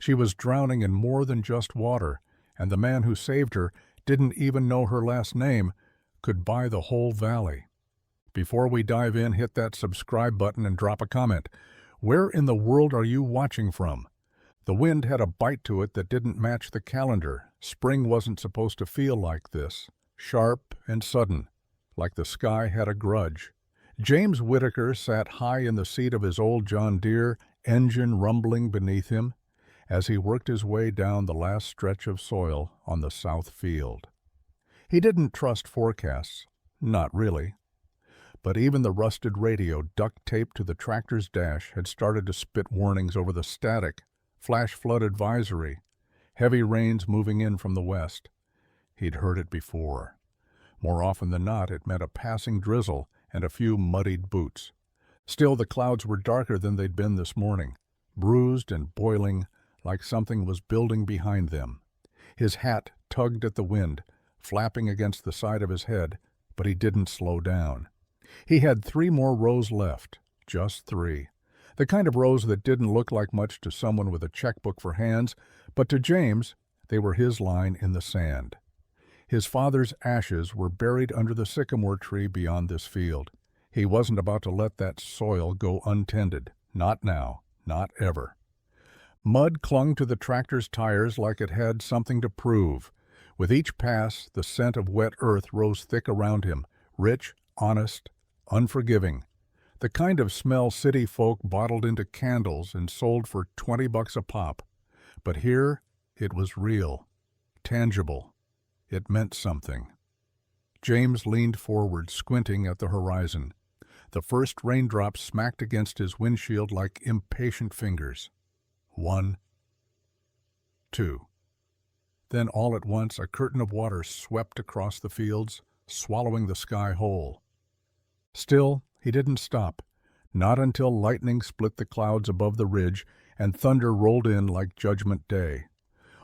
She was drowning in more than just water, and the man who saved her didn't even know her last name, could buy the whole valley. Before we dive in, hit that subscribe button and drop a comment. Where in the world are you watching from? The wind had a bite to it that didn't match the calendar. Spring wasn't supposed to feel like this. Sharp and sudden, like the sky had a grudge. James Whitaker sat high in the seat of his old John Deere, engine rumbling beneath him, as he worked his way down the last stretch of soil on the south field. He didn't trust forecasts, not really. But even the rusted radio duct-taped to the tractor's dash had started to spit warnings over the static, flash flood advisory, heavy rains moving in from the west. He'd heard it before. More often than not, it meant a passing drizzle and a few muddied boots. Still, the clouds were darker than they'd been this morning, bruised and boiling, like something was building behind them. His hat tugged at the wind, flapping against the side of his head, but he didn't slow down. He had 3 more rows left, just 3. The kind of rows that didn't look like much to someone with a checkbook for hands, but to James, they were his line in the sand. His father's ashes were buried under the sycamore tree beyond this field. He wasn't about to let that soil go untended. Not now, not ever. Mud clung to the tractor's tires like it had something to prove. With each pass, the scent of wet earth rose thick around him, rich, honest, unforgiving. The kind of smell city folk bottled into candles and sold for $20 a pop. But here, it was real, tangible. It meant something. James leaned forward, squinting at the horizon. The first raindrops smacked against his windshield like impatient fingers. 1, 2. Then all at once a curtain of water swept across the fields, swallowing the sky whole. Still, he didn't stop, not until lightning split the clouds above the ridge and thunder rolled in like Judgment Day.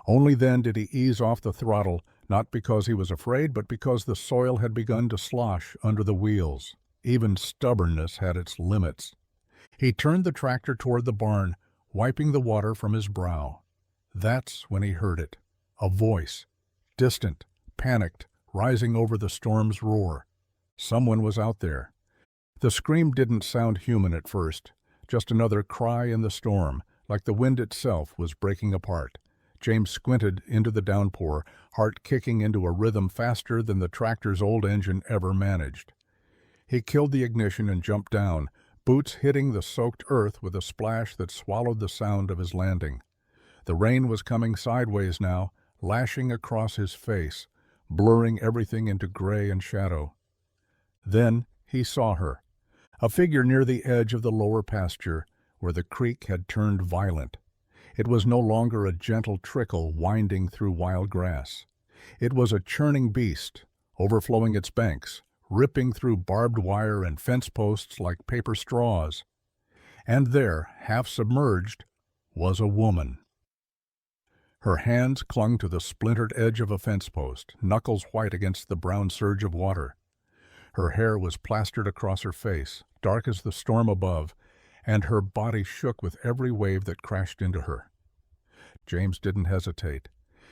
Only then did he ease off the throttle, not because he was afraid, but because the soil had begun to slosh under the wheels. Even stubbornness had its limits. He turned the tractor toward the barn, wiping the water from his brow. That's when he heard it. A voice, distant, panicked, rising over the storm's roar. Someone was out there. The scream didn't sound human at first, just another cry in the storm, like the wind itself was breaking apart. James squinted into the downpour, heart kicking into a rhythm faster than the tractor's old engine ever managed. He killed the ignition and jumped down, boots hitting the soaked earth with a splash that swallowed the sound of his landing. The rain was coming sideways now, lashing across his face, blurring everything into gray and shadow. Then he saw her, a figure near the edge of the lower pasture, where the creek had turned violent. It was no longer a gentle trickle winding through wild grass. It was a churning beast, overflowing its banks, ripping through barbed wire and fence posts like paper straws. And there, half submerged, was a woman. Her hands clung to the splintered edge of a fence post, knuckles white against the brown surge of water. Her hair was plastered across her face, dark as the storm above, and her body shook with every wave that crashed into her. James didn't hesitate.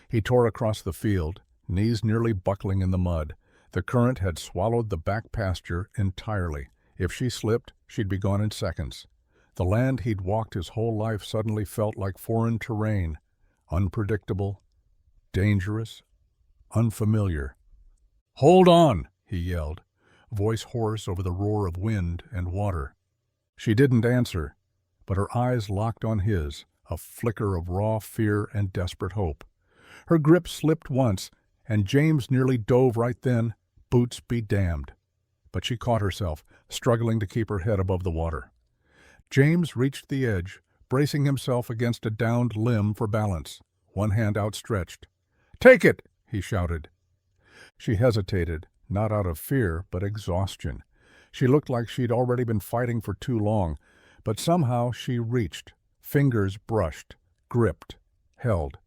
He tore across the field, knees nearly buckling in the mud. The current had swallowed the back pasture entirely. If she slipped, she'd be gone in seconds. The land he'd walked his whole life suddenly felt like foreign terrain, unpredictable, dangerous, unfamiliar. "Hold on!" he yelled, voice hoarse over the roar of wind and water. She didn't answer, but her eyes locked on his, a flicker of raw fear and desperate hope. Her grip slipped once, and James nearly dove right then, boots be damned. But she caught herself, struggling to keep her head above the water. James reached the edge, bracing himself against a downed limb for balance, one hand outstretched. "Take it!" he shouted. She hesitated, not out of fear, but exhaustion. She looked like she'd already been fighting for too long, but somehow she reached, fingers brushed, gripped, held.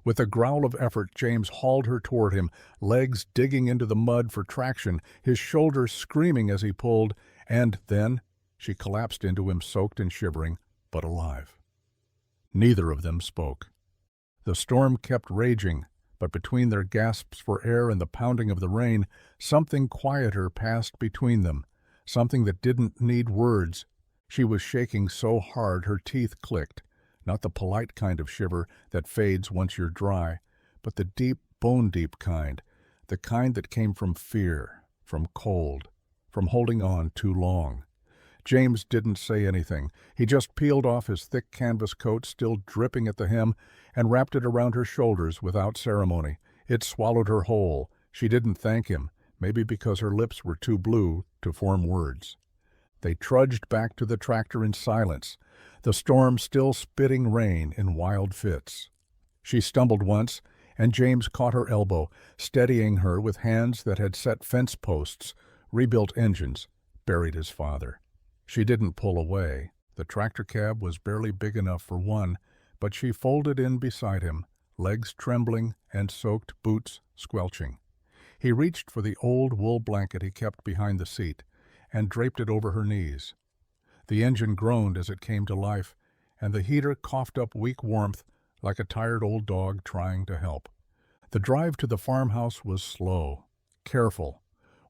With a growl of effort, James hauled her toward him, legs digging into the mud for traction, his shoulders screaming as he pulled, and then she collapsed into him, soaked and shivering, but alive. Neither of them spoke. The storm kept raging, but between their gasps for air and the pounding of the rain, something quieter passed between them, something that didn't need words. She was shaking so hard her teeth clicked, not the polite kind of shiver that fades once you're dry, but the deep, bone-deep kind, the kind that came from fear, from cold, from holding on too long. James didn't say anything. He just peeled off his thick canvas coat, still dripping at the hem, and wrapped it around her shoulders without ceremony. It swallowed her whole. She didn't thank him, maybe because her lips were too blue to form words. They trudged back to the tractor in silence, the storm still spitting rain in wild fits. She stumbled once, and James caught her elbow, steadying her with hands that had set fence posts, rebuilt engines, buried his father. She didn't pull away. The tractor cab was barely big enough for one, but she folded in beside him, legs trembling and soaked boots squelching. He reached for the old wool blanket he kept behind the seat and draped it over her knees. The engine groaned as it came to life, and the heater coughed up weak warmth like a tired old dog trying to help. The drive to the farmhouse was slow, careful.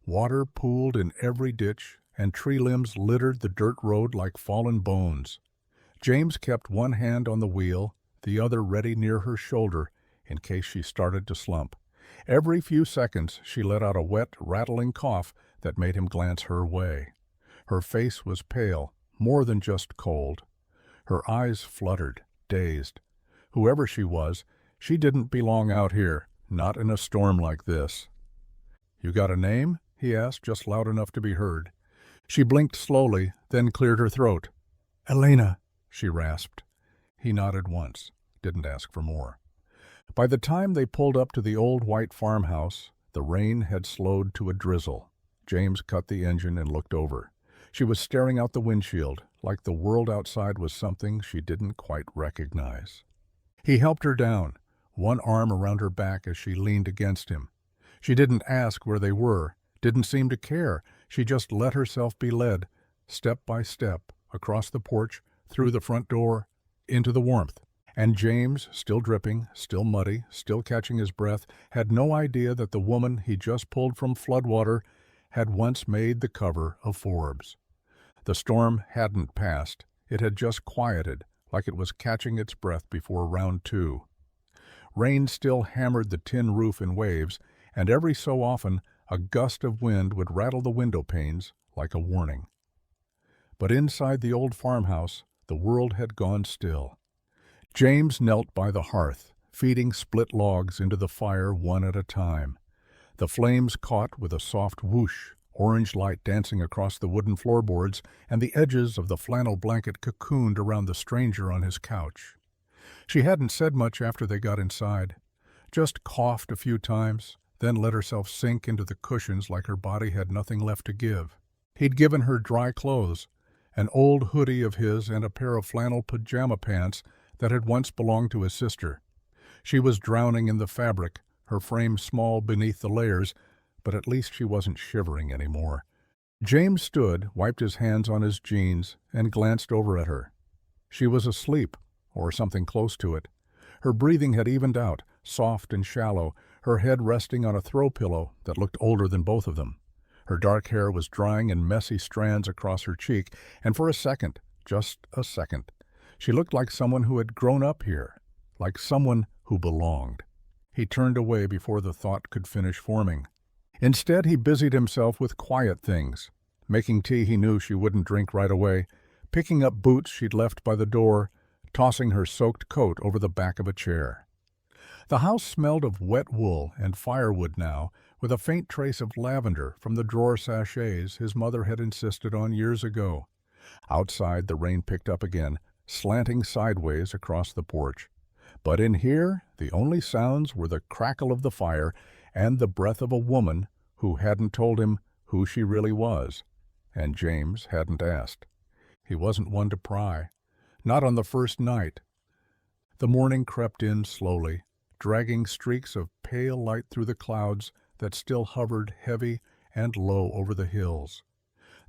Water pooled in every ditch, and tree limbs littered the dirt road like fallen bones. James kept one hand on the wheel, the other ready near her shoulder in case she started to slump. Every few seconds she let out a wet, rattling cough that made him glance her way. Her face was pale, more than just cold. Her eyes fluttered, dazed. Whoever she was, she didn't belong out here, not in a storm like this. "You got a name?" he asked, just loud enough to be heard. She blinked slowly, then cleared her throat. "Elena," she rasped. He nodded once, didn't ask for more. By the time they pulled up to the old white farmhouse, the rain had slowed to a drizzle. James cut the engine and looked over. She was staring out the windshield, like the world outside was something she didn't quite recognize. He helped her down, one arm around her back as she leaned against him. She didn't ask where they were, didn't seem to care. She just let herself be led, step by step, across the porch, through the front door, into the warmth. And James, still dripping, still muddy, still catching his breath, had no idea that the woman he just pulled from floodwater had once made the cover of Forbes. The storm hadn't passed. It had just quieted, like it was catching its breath before round two. Rain still hammered the tin roof in waves, and every so often a gust of wind would rattle the window panes like a warning. But inside the old farmhouse, the world had gone still. James knelt by the hearth, feeding split logs into the fire one at a time. The flames caught with a soft whoosh, orange light dancing across the wooden floorboards, and the edges of the flannel blanket cocooned around the stranger on his couch. She hadn't said much after they got inside, just coughed a few times, then let herself sink into the cushions like her body had nothing left to give. He'd given her dry clothes, an old hoodie of his and a pair of flannel pajama pants that had once belonged to his sister. She was drowning in the fabric, her frame small beneath the layers, but at least she wasn't shivering anymore. James stood, wiped his hands on his jeans, and glanced over at her. She was asleep, or something close to it. Her breathing had evened out, soft and shallow, her head resting on a throw pillow that looked older than both of them. Her dark hair was drying in messy strands across her cheek, and for a second, just a second, she looked like someone who had grown up here, like someone who belonged. He turned away before the thought could finish forming. Instead, he busied himself with quiet things, making tea he knew she wouldn't drink right away, picking up boots she'd left by the door, tossing her soaked coat over the back of a chair. The house smelled of wet wool and firewood now, with a faint trace of lavender from the drawer sachets his mother had insisted on years ago. Outside, the rain picked up again, slanting sideways across the porch. But in here, the only sounds were the crackle of the fire and the breath of a woman who hadn't told him who she really was, and James hadn't asked. He wasn't one to pry, not on the first night. The morning crept in slowly, dragging streaks of pale light through the clouds that still hovered heavy and low over the hills.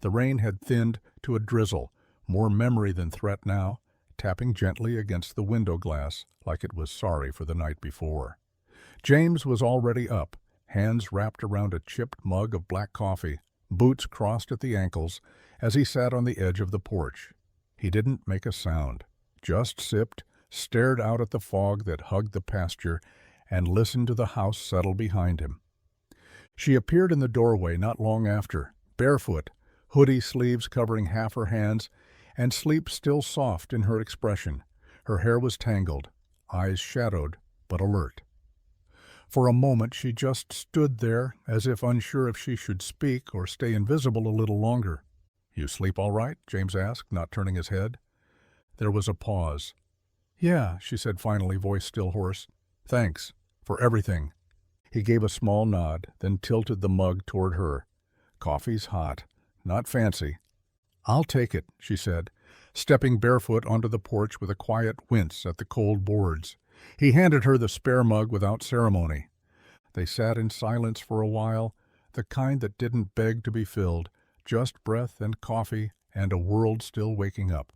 The rain had thinned to a drizzle, more memory than threat now, tapping gently against the window glass like it was sorry for the night before. James was already up, hands wrapped around a chipped mug of black coffee, boots crossed at the ankles, as he sat on the edge of the porch. He didn't make a sound, just sipped, stared out at the fog that hugged the pasture, and listened to the house settle behind him. She appeared in the doorway not long after, barefoot, hoodie sleeves covering half her hands, and sleep still soft in her expression. Her hair was tangled, eyes shadowed, but alert. For a moment she just stood there, as if unsure if she should speak or stay invisible a little longer. "You sleep all right?" James asked, not turning his head. There was a pause. "Yeah," she said finally, voice still hoarse. "Thanks. For everything." He gave a small nod, then tilted the mug toward her. "Coffee's hot. Not fancy." "I'll take it," she said, stepping barefoot onto the porch with a quiet wince at the cold boards. He handed her the spare mug without ceremony. They sat in silence for a while, the kind that didn't beg to be filled, just breath and coffee and a world still waking up.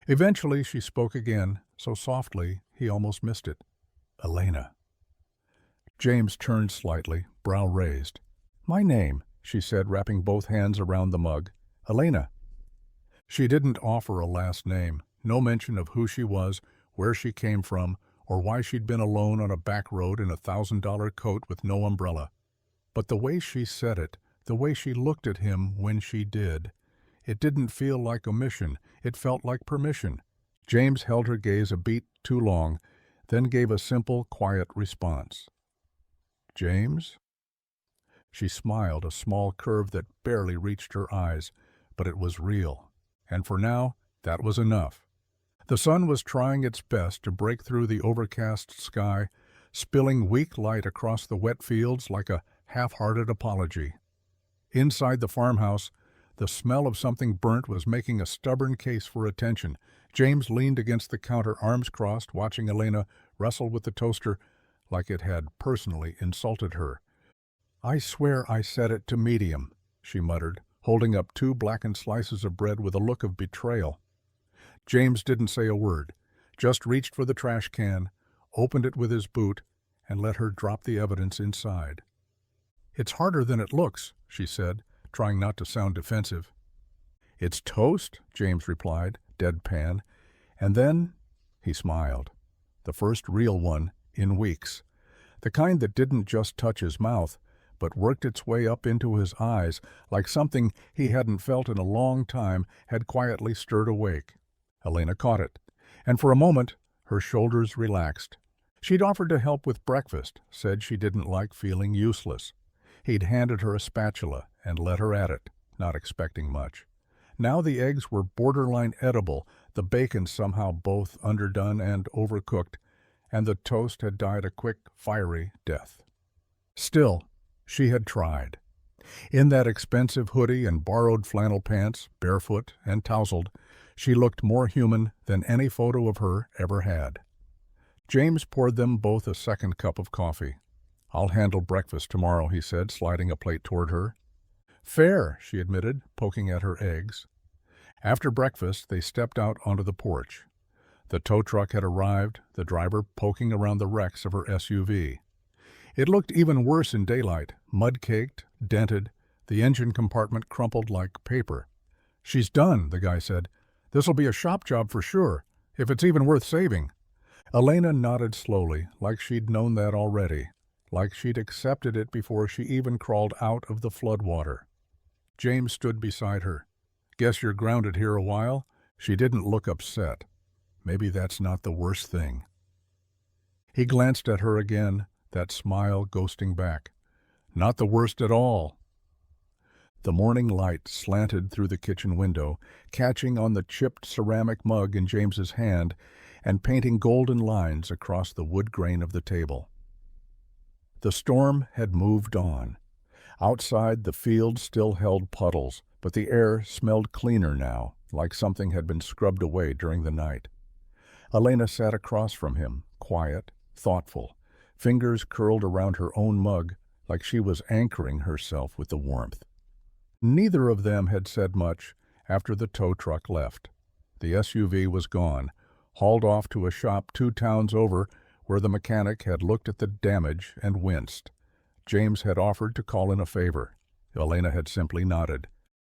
Eventually she spoke again, so softly he almost missed it. "Elena." James turned slightly, brow raised. "My name," she said, wrapping both hands around the mug. "Elena." She didn't offer a last name, no mention of who she was, where she came from, or why she'd been alone on a back road in a $1,000 coat with no umbrella. But the way she said it, the way she looked at him when she did, it didn't feel like omission, it felt like permission. James held her gaze a beat too long, then gave a simple, quiet response. "James?" She smiled, a small curve that barely reached her eyes, but it was real. And for now, that was enough. The sun was trying its best to break through the overcast sky, spilling weak light across the wet fields like a half-hearted apology. Inside the farmhouse, the smell of something burnt was making a stubborn case for attention. James leaned against the counter, arms crossed, watching Elena wrestle with the toaster like it had personally insulted her. "I swear I set it to medium," she muttered, holding up 2 blackened slices of bread with a look of betrayal. James didn't say a word, just reached for the trash can, opened it with his boot, and let her drop the evidence inside. "It's harder than it looks," she said, trying not to sound defensive. "It's toast," James replied, deadpan, and then he smiled. The first real one in weeks. The kind that didn't just touch his mouth, but worked its way up into his eyes like something he hadn't felt in a long time had quietly stirred awake. Elena caught it, and for a moment her shoulders relaxed. She'd offered to help with breakfast, said she didn't like feeling useless. He'd handed her a spatula and let her at it, not expecting much. Now the eggs were borderline edible, the bacon somehow both underdone and overcooked, and the toast had died a quick, fiery death. Still, she had tried. In that expensive hoodie and borrowed flannel pants, barefoot and tousled, she looked more human than any photo of her ever had. James poured them both a second cup of coffee. "I'll handle breakfast tomorrow," he said, sliding a plate toward her. "Fair," she admitted, poking at her eggs. After breakfast, they stepped out onto the porch. The tow truck had arrived, the driver poking around the wrecks of her SUV. It looked even worse in daylight, mud-caked, dented, the engine compartment crumpled like paper. "She's done," the guy said. "This'll be a shop job for sure, if it's even worth saving." Elena nodded slowly, like she'd known that already, like she'd accepted it before she even crawled out of the floodwater. James stood beside her. "Guess you're grounded here a while?" She didn't look upset. Maybe that's not the worst thing. He glanced at her again, that smile ghosting back. "Not the worst at all." The morning light slanted through the kitchen window, catching on the chipped ceramic mug in James's hand and painting golden lines across the wood grain of the table. The storm had moved on. Outside, the field still held puddles, but the air smelled cleaner now, like something had been scrubbed away during the night. Elena sat across from him, quiet, thoughtful, fingers curled around her own mug like she was anchoring herself with the warmth. Neither of them had said much after the tow truck left. The SUV was gone, hauled off to a shop 2 towns over where the mechanic had looked at the damage and winced. James had offered to call in a favor. Elena had simply nodded.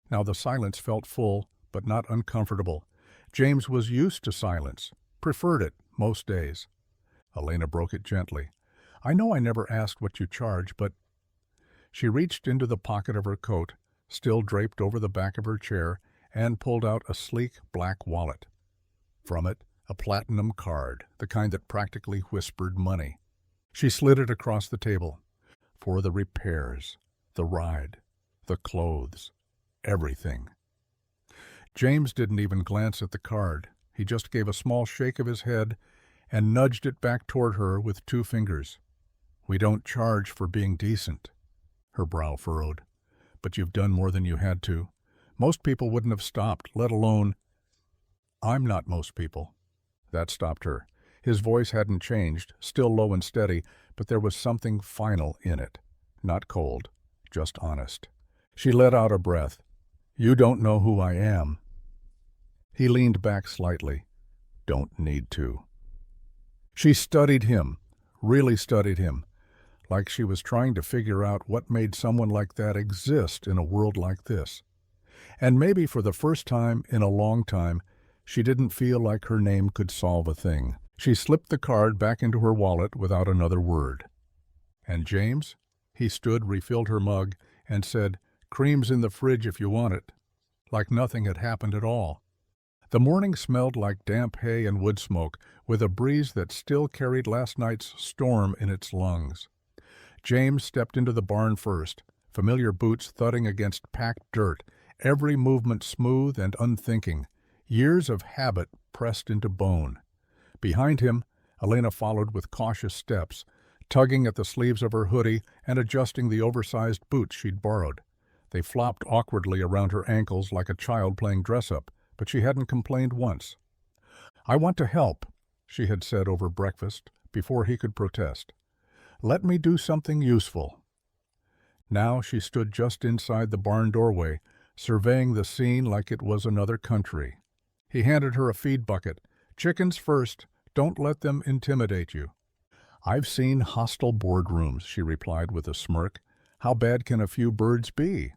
Now the silence felt full, but not uncomfortable. James was used to silence, preferred it most days. Elena broke it gently. "I know I never asked what you charge, but—" She reached into the pocket of her coat, still draped over the back of her chair, and pulled out a sleek black wallet. From it, a platinum card, the kind that practically whispered money. She slid it across the table. For the repairs, the ride, the clothes, everything. James didn't even glance at the card. He just gave a small shake of his head and nudged it back toward her with 2 fingers. "We don't charge for being decent." Her brow furrowed. "But you've done more than you had to. Most people wouldn't have stopped, let alone—" "I'm not most people." That stopped her. His voice hadn't changed, still low and steady, but there was something final in it. Not cold, just honest. She let out a breath. "You don't know who I am." He leaned back slightly. "Don't need to." She studied him, really studied him, like she was trying to figure out what made someone like that exist in a world like this. And maybe for the first time in a long time, she didn't feel like her name could solve a thing. She slipped the card back into her wallet without another word. "And James?" He stood, refilled her mug, and said, "Cream's in the fridge if you want it." Like nothing had happened at all. The morning smelled like damp hay and wood smoke, with a breeze that still carried last night's storm in its lungs. James stepped into the barn first, familiar boots thudding against packed dirt, every movement smooth and unthinking, years of habit pressed into bone. Behind him, Elena followed with cautious steps, tugging at the sleeves of her hoodie and adjusting the oversized boots she'd borrowed. They flopped awkwardly around her ankles like a child playing dress-up, but she hadn't complained once. "I want to help," she had said over breakfast, before he could protest. "Let me do something useful." Now she stood just inside the barn doorway, surveying the scene like it was another country. He handed her a feed bucket. "Chickens first. Don't let them intimidate you." "I've seen hostile boardrooms," she replied with a smirk. "How bad can a few birds be?"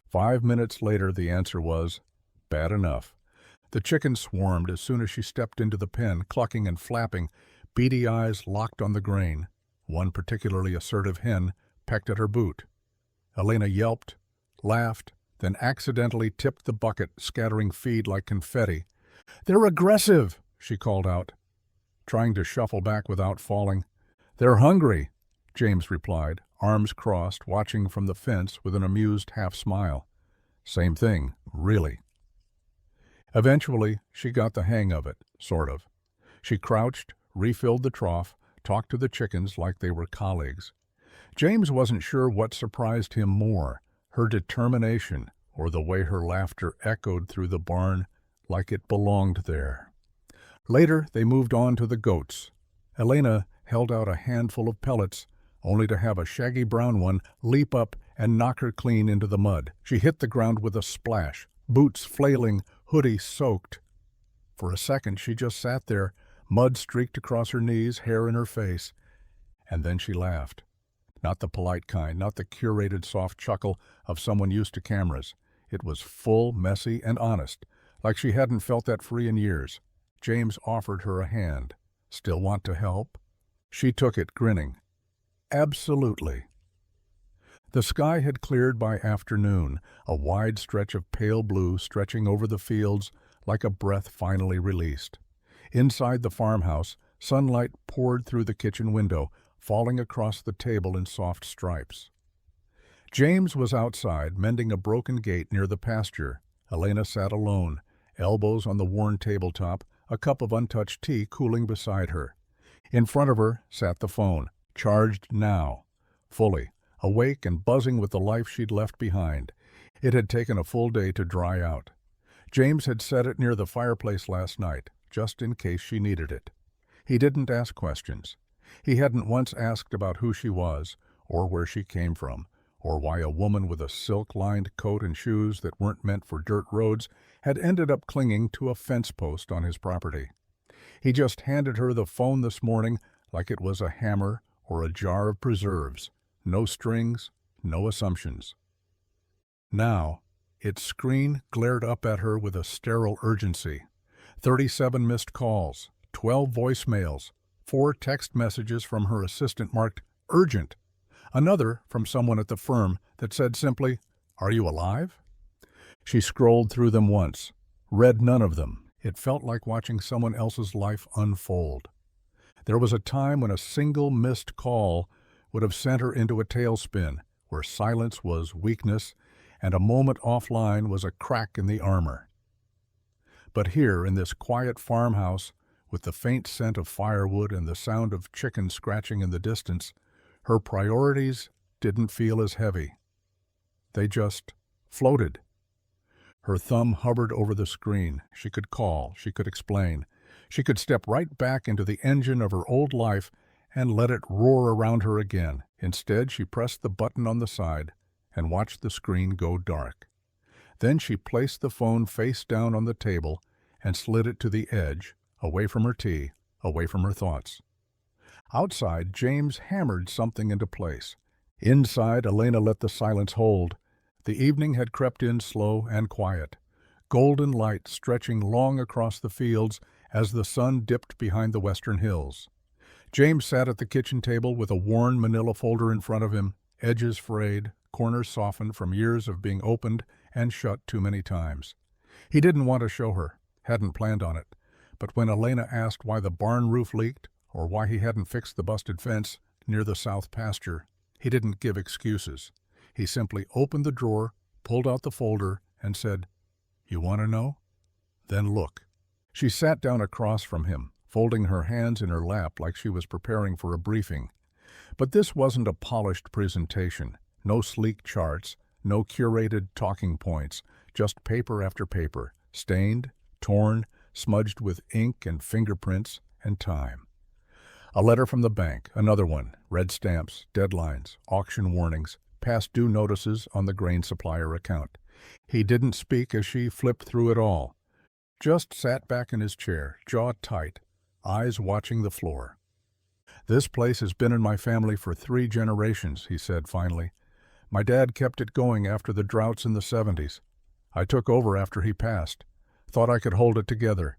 5 minutes later the answer was, bad enough. The chickens swarmed as soon as she stepped into the pen, clucking and flapping, beady eyes locked on the grain. One particularly assertive hen pecked at her boot. Elena yelped, laughed, then accidentally tipped the bucket, scattering feed like confetti. "They're aggressive," she called out, trying to shuffle back without falling. "They're hungry," James replied, arms crossed, watching from the fence with an amused half-smile. "Same thing, really." Eventually, she got the hang of it, sort of. She crouched, refilled the trough, talked to the chickens like they were colleagues. James wasn't sure what surprised him more, her determination or the way her laughter echoed through the barn like it belonged there. Later, they moved on to the goats. Elena held out a handful of pellets, only to have a shaggy brown one leap up and knock her clean into the mud. She hit the ground with a splash, boots flailing, hoodie soaked. For a second, she just sat there, mud streaked across her knees, hair in her face. And then she laughed. Not the polite kind, not the curated soft chuckle of someone used to cameras. It was full, messy, and honest, like she hadn't felt that free in years. James offered her a hand. "Still want to help?" She took it, grinning. "Absolutely." The sky had cleared by afternoon, a wide stretch of pale blue stretching over the fields like a breath finally released. Inside the farmhouse, sunlight poured through the kitchen window, falling across the table in soft stripes. James was outside, mending a broken gate near the pasture. Elena sat alone, elbows on the worn tabletop, a cup of untouched tea cooling beside her. In front of her sat the phone, charged now, fully, awake and buzzing with the life she'd left behind. It had taken a full day to dry out. James had set it near the fireplace last night, just in case she needed it. He didn't ask questions. He hadn't once asked about who she was, or where she came from, or why a woman with a silk-lined coat and shoes that weren't meant for dirt roads had ended up clinging to a fence post on his property. He just handed her the phone this morning like it was a hammer or a jar of preserves. No strings, no assumptions. Now, its screen glared up at her with a sterile urgency. 37 missed calls, 12 voicemails, 4 text messages from her assistant marked urgent, another from someone at the firm that said simply, "Are you alive?" She scrolled through them once, read none of them. It felt like watching someone else's life unfold. There was a time when a single missed call would have sent her into a tailspin, where silence was weakness and a moment offline was a crack in the armor. But here, in this quiet farmhouse, with the faint scent of firewood and the sound of chickens scratching in the distance, her priorities didn't feel as heavy. They just floated. Her thumb hovered over the screen. She could call, she could explain. She could step right back into the engine of her old life and let it roar around her again. Instead, she pressed the button on the side and watched the screen go dark. Then she placed the phone face down on the table and slid it to the edge, away from her tea, away from her thoughts. Outside, James hammered something into place. Inside, Elena let the silence hold. The evening had crept in slow and quiet, golden light stretching long across the fields as the sun dipped behind the western hills. James sat at the kitchen table with a worn manila folder in front of him, edges frayed, corners softened from years of being opened and shut too many times. He didn't want to show her, hadn't planned on it, but when Elena asked why the barn roof leaked or why he hadn't fixed the busted fence near the south pasture, he didn't give excuses. He simply opened the drawer, pulled out the folder, and said, "You want to know? Then look." She sat down across from him, folding her hands in her lap like she was preparing for a briefing. But this wasn't a polished presentation. No sleek charts, no curated talking points, just paper after paper, stained, torn, smudged with ink and fingerprints and time. A letter from the bank, another one, red stamps, deadlines, auction warnings, past due notices on the grain supplier account. He didn't speak as she flipped through it all, just sat back in his chair, jaw tight, eyes watching the floor. "This place has been in my family for 3 generations," he said finally. "My dad kept it going after the droughts in the 70s. I took over after he passed. Thought I could hold it together."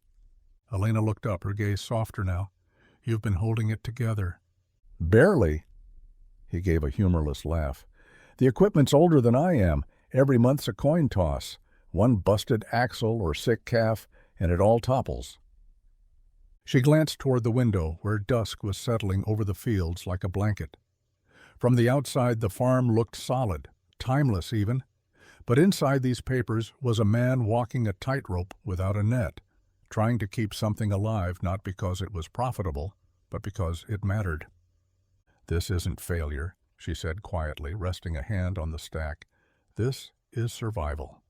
Elena looked up, her gaze softer now. "You've been holding it together." "Barely." He gave a humorless laugh. "The equipment's older than I am. Every month's a coin toss. One busted axle or sick calf, and it all topples." She glanced toward the window, where dusk was settling over the fields like a blanket. From the outside, the farm looked solid, timeless even. But inside these papers was a man walking a tightrope without a net, trying to keep something alive not because it was profitable, but because it mattered. "This isn't failure," she said quietly, resting a hand on the stack. "This is survival."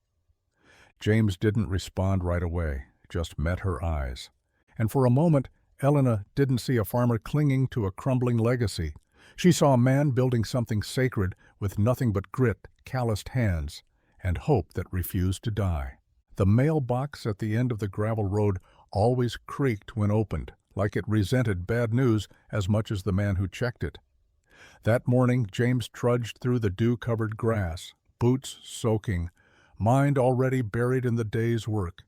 James didn't respond right away, just met her eyes. And for a moment, Elena didn't see a farmer clinging to a crumbling legacy. She saw a man building something sacred with nothing but grit, calloused hands, and hope that refused to die. The mailbox at the end of the gravel road always creaked when opened, like it resented bad news as much as the man who checked it. That morning, James trudged through the dew-covered grass, boots soaking, mind already buried in the day's work.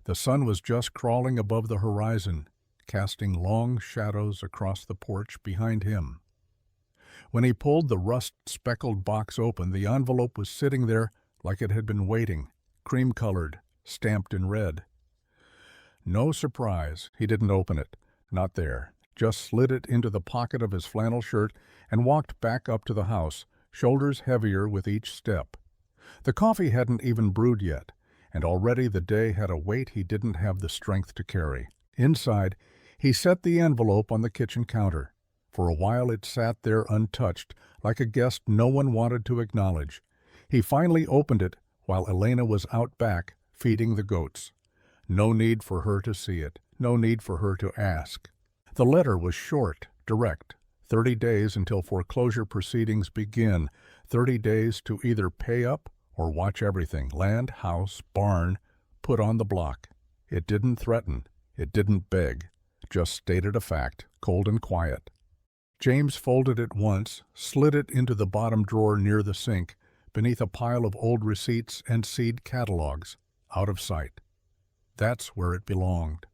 The sun was just crawling above the horizon, casting long shadows across the porch behind him. When he pulled the rust-speckled box open, the envelope was sitting there like it had been waiting, cream-colored, stamped in red. No surprise, he didn't open it. Not there. Just slid it into the pocket of his flannel shirt and walked back up to the house, shoulders heavier with each step. The coffee hadn't even brewed yet, and already the day had a weight he didn't have the strength to carry. Inside, he set the envelope on the kitchen counter. For a while it sat there untouched, like a guest no one wanted to acknowledge. He finally opened it while Elena was out back, feeding the goats. No need for her to see it, no need for her to ask. The letter was short, direct. 30 days until foreclosure proceedings begin. 30 days to either pay up or watch everything, land, house, barn, put on the block. It didn't threaten. It didn't beg. just stated a fact, cold and quiet. James folded it once, slid it into the bottom drawer near the sink, beneath a pile of old receipts and seed catalogs, out of sight. That's where it belonged.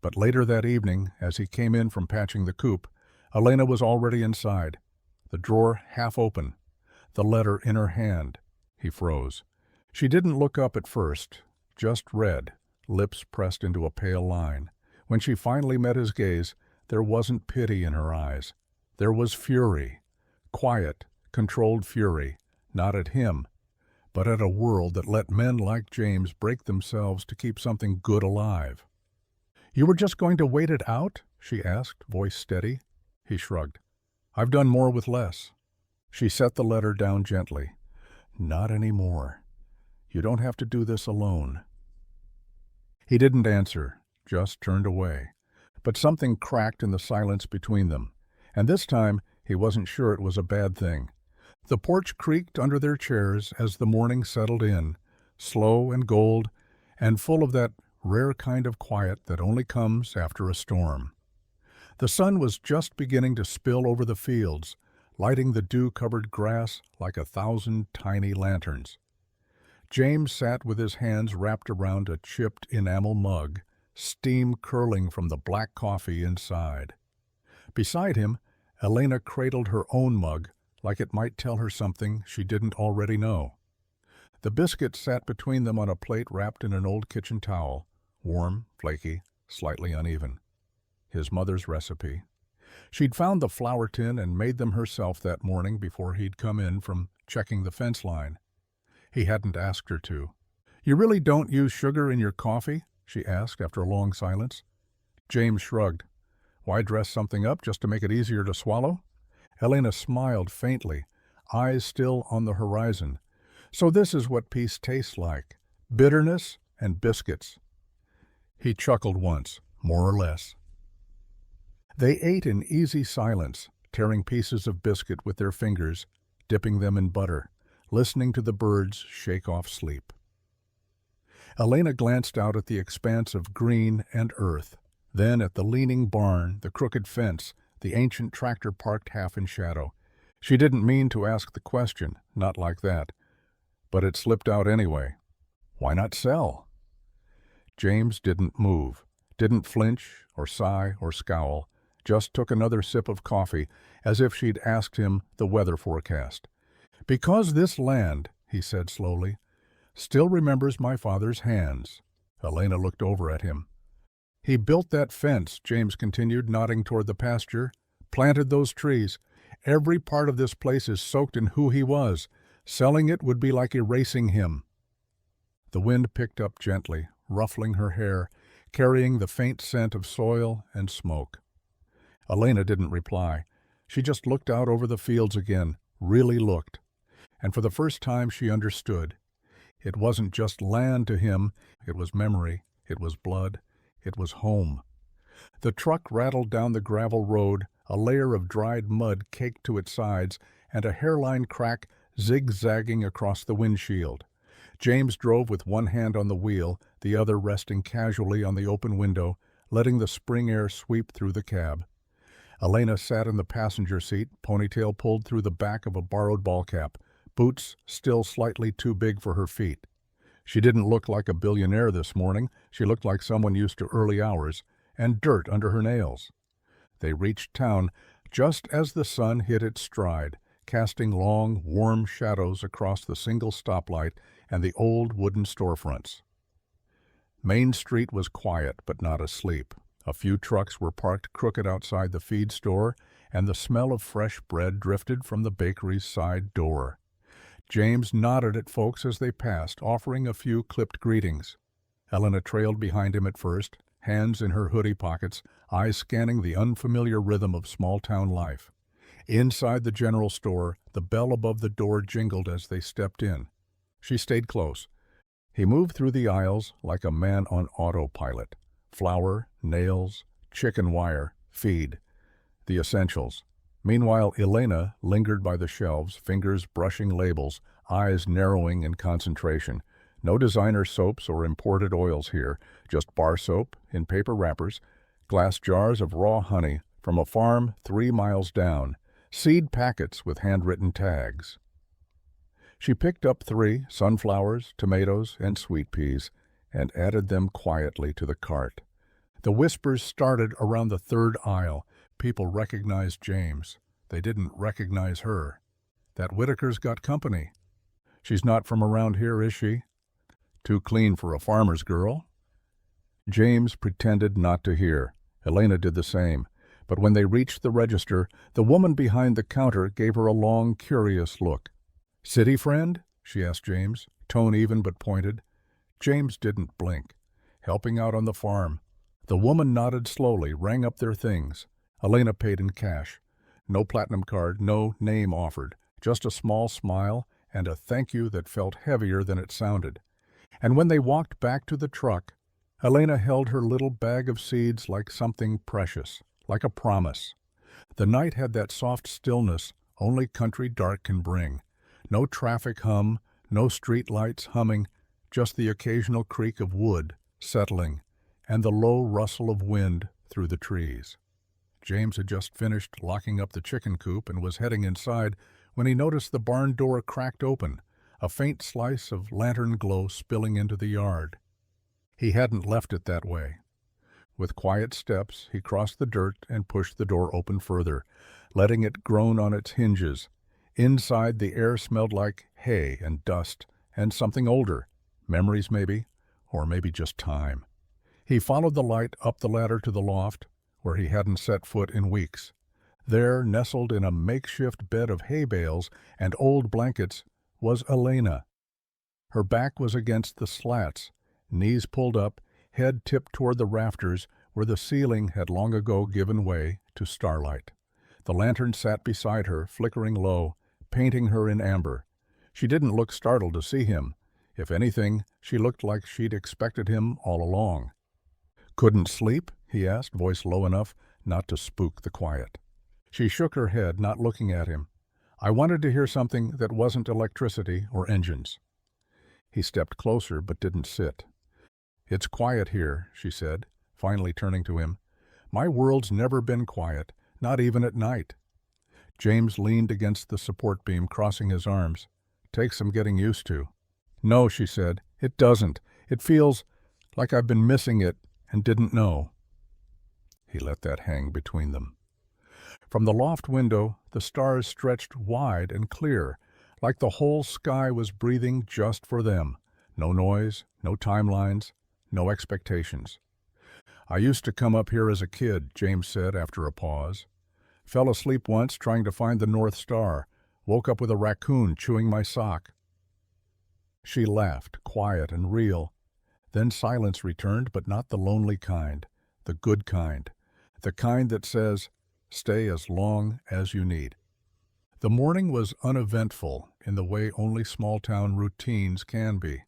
But later that evening, as he came in from patching the coop, Elena was already inside, the drawer half open, the letter in her hand. He froze. She didn't look up at first, just read, lips pressed into a pale line. When she finally met his gaze, there wasn't pity in her eyes. There was fury, quiet, controlled fury, not at him, but at a world that let men like James break themselves to keep something good alive. "You were just going to wait it out?" she asked, voice steady. He shrugged. "I've done more with less." She set the letter down gently. "Not anymore. You don't have to do this alone." He didn't answer, just turned away. But something cracked in the silence between them, and this time he wasn't sure it was a bad thing. The porch creaked under their chairs as the morning settled in, slow and gold, and full of that rare kind of quiet that only comes after a storm. The sun was just beginning to spill over the fields, lighting the dew-covered grass like 1,000 tiny lanterns. James sat with his hands wrapped around a chipped enamel mug, steam curling from the black coffee inside. Beside him, Elena cradled her own mug like it might tell her something she didn't already know. The biscuit sat between them on a plate wrapped in an old kitchen towel, warm, flaky, slightly uneven. His mother's recipe. She'd found the flour tin and made them herself that morning before he'd come in from checking the fence line. He hadn't asked her to. "You really don't use sugar in your coffee?" she asked after a long silence. James shrugged. "Why dress something up just to make it easier to swallow?" Elena smiled faintly, eyes still on the horizon. "So this is what peace tastes like. Bitterness and biscuits." He chuckled once, more or less. They ate in easy silence, tearing pieces of biscuit with their fingers, dipping them in butter, listening to the birds shake off sleep. Elena glanced out at the expanse of green and earth, then at the leaning barn, the crooked fence, the ancient tractor parked half in shadow. She didn't mean to ask the question, not like that. But it slipped out anyway. Why not sell? James didn't move, didn't flinch or sigh or scowl, just took another sip of coffee, as if she'd asked him the weather forecast. "Because this land," he said slowly, "still remembers my father's hands." Elena looked over at him. "He built that fence," James continued, nodding toward the pasture, "planted those trees. Every part of this place is soaked in who he was. Selling it would be like erasing him." The wind picked up gently, ruffling her hair, carrying the faint scent of soil and smoke. Elena didn't reply. She just looked out over the fields again, really looked. And for the first time she understood. It wasn't just land to him, it was memory, it was blood, it was home. The truck rattled down the gravel road, a layer of dried mud caked to its sides, and a hairline crack zigzagging across the windshield. James drove with one hand on the wheel, the other resting casually on the open window, letting the spring air sweep through the cab. Elena sat in the passenger seat, ponytail pulled through the back of a borrowed ball cap, boots still slightly too big for her feet. She didn't look like a billionaire this morning. She looked like someone used to early hours, and dirt under her nails. They reached town just as the sun hit its stride, casting long, warm shadows across the single stoplight and the old wooden storefronts. Main Street was quiet but not asleep. A few trucks were parked crooked outside the feed store, and the smell of fresh bread drifted from the bakery's side door. James nodded at folks as they passed, offering a few clipped greetings. Elena trailed behind him at first, hands in her hoodie pockets, eyes scanning the unfamiliar rhythm of small-town life. Inside the general store, the bell above the door jingled as they stepped in. She stayed close. He moved through the aisles like a man on autopilot. Flour, nails, chicken wire, feed. The essentials. Meanwhile, Elena lingered by the shelves, fingers brushing labels, eyes narrowing in concentration. No designer soaps or imported oils here, just bar soap in paper wrappers, glass jars of raw honey from a farm 3 miles down, seed packets with handwritten tags. She picked up 3 sunflowers, tomatoes, and sweet peas and added them quietly to the cart. The whispers started around the third aisle. People recognized James. They didn't recognize her. That Whitaker's got company. She's not from around here, is she? Too clean for a farmer's girl? James pretended not to hear. Elena did the same. But when they reached the register, the woman behind the counter gave her a long, curious look. "City friend?" she asked James, tone even but pointed. James didn't blink. "Helping out on the farm." The woman nodded slowly, rang up their things. Elena paid in cash. No platinum card, no name offered, just a small smile and a thank you that felt heavier than it sounded. And when they walked back to the truck, Elena held her little bag of seeds like something precious, like a promise. The night had that soft stillness only country dark can bring. No traffic hum, no street lights humming, just the occasional creak of wood settling and the low rustle of wind through the trees. James had just finished locking up the chicken coop and was heading inside when he noticed the barn door cracked open, a faint slice of lantern glow spilling into the yard. He hadn't left it that way. With quiet steps, he crossed the dirt and pushed the door open further, letting it groan on its hinges. Inside, the air smelled like hay and dust and something older, memories maybe, or maybe just time. He followed the light up the ladder to the loft, where he hadn't set foot in weeks. There, nestled in a makeshift bed of hay bales and old blankets, was Elena. Her back was against the slats, knees pulled up, head tipped toward the rafters where the ceiling had long ago given way to starlight. The lantern sat beside her, flickering low, painting her in amber. She didn't look startled to see him. If anything, she looked like she'd expected him all along. "Couldn't sleep?" he asked, voice low enough not to spook the quiet. She shook her head, not looking at him. "I wanted to hear something that wasn't electricity or engines." He stepped closer but didn't sit. "It's quiet here," she said, finally turning to him. "My world's never been quiet, not even at night." James leaned against the support beam, crossing his arms. "Takes some getting used to." "No," she said, "it doesn't. It feels like I've been missing it and didn't know." He let that hang between them. From the loft window, the stars stretched wide and clear, like the whole sky was breathing just for them. No noise, no timelines, no expectations. "I used to come up here as a kid," James said after a pause. "Fell asleep once trying to find the North Star. Woke up with a raccoon chewing my sock." She laughed, quiet and real. Then silence returned, but not the lonely kind, the good kind, the kind that says, "Stay as long as you need." The morning was uneventful in the way only small-town routines can be.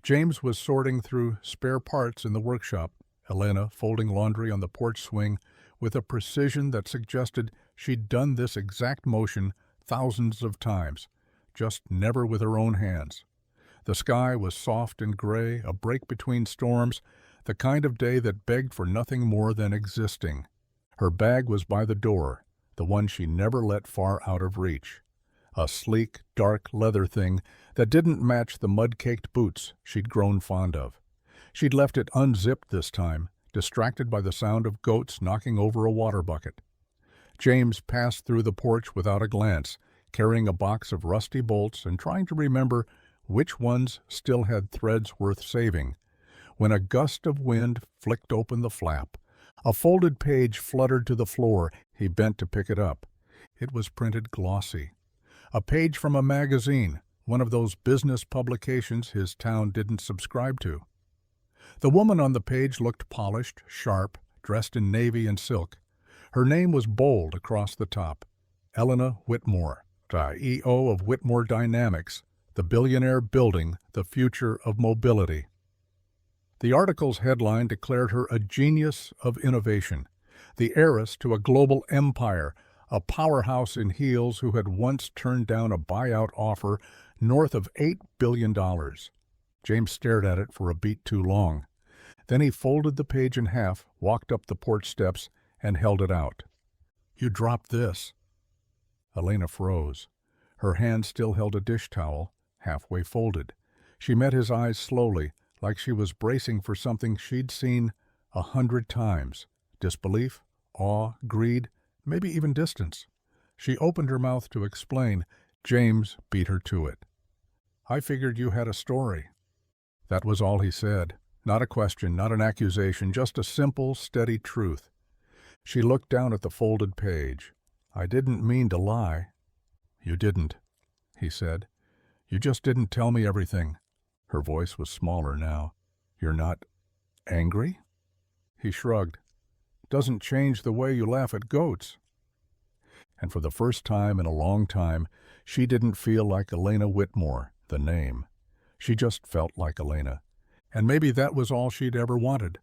James was sorting through spare parts in the workshop, Elena folding laundry on the porch swing with a precision that suggested she'd done this exact motion thousands of times, just never with her own hands. The sky was soft and gray, a break between storms, the kind of day that begged for nothing more than existing. Her bag was by the door, the one she never let far out of reach. A sleek, dark leather thing that didn't match the mud-caked boots she'd grown fond of. She'd left it unzipped this time, distracted by the sound of goats knocking over a water bucket. James passed through the porch without a glance, carrying a box of rusty bolts and trying to remember which ones still had threads worth saving, when a gust of wind flicked open the flap. A folded page fluttered to the floor. He bent to pick it up. It was printed glossy. A page from a magazine, one of those business publications his town didn't subscribe to. The woman on the page looked polished, sharp, dressed in navy and silk. Her name was bold across the top. Elena Whitmore, CEO of Whitmore Dynamics, the Billionaire building the future of mobility. The article's headline declared her a genius of innovation, the heiress to a global empire, a powerhouse in heels who had once turned down a buyout offer north of $8 billion. James stared at it for a beat too long. Then he folded the page in half, walked up the porch steps, and held it out. "You dropped this." Elena froze. Her hand still held a dish towel, halfway folded. She met his eyes slowly, like she was bracing for something she'd seen 100 times. Disbelief, awe, greed, maybe even distance. She opened her mouth to explain. James beat her to it. "I figured you had a story." That was all he said. Not a question, not an accusation, just a simple, steady truth. She looked down at the folded page. "I didn't mean to lie." "You didn't," he said. "You just didn't tell me everything." Her voice was smaller now. "You're not angry?" He shrugged. "Doesn't change the way you laugh at goats." And for the first time in a long time, she didn't feel like Elena Whitmore, the name. She just felt like Elena. And maybe that was all she'd ever wanted.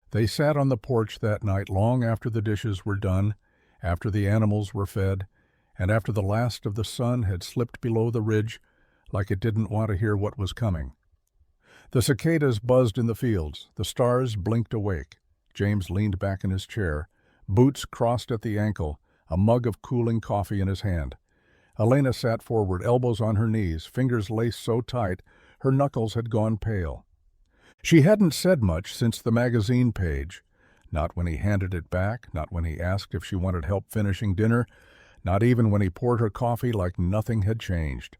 They sat on the porch that night long after the dishes were done, after the animals were fed, and after the last of the sun had slipped below the ridge like it didn't want to hear what was coming. The cicadas buzzed in the fields. The stars blinked awake. James leaned back in his chair, boots crossed at the ankle, a mug of cooling coffee in his hand. Elena sat forward, elbows on her knees, fingers laced so tight her knuckles had gone pale. She hadn't said much since the magazine page. Not when he handed it back, not when he asked if she wanted help finishing dinner, not even when he poured her coffee like nothing had changed.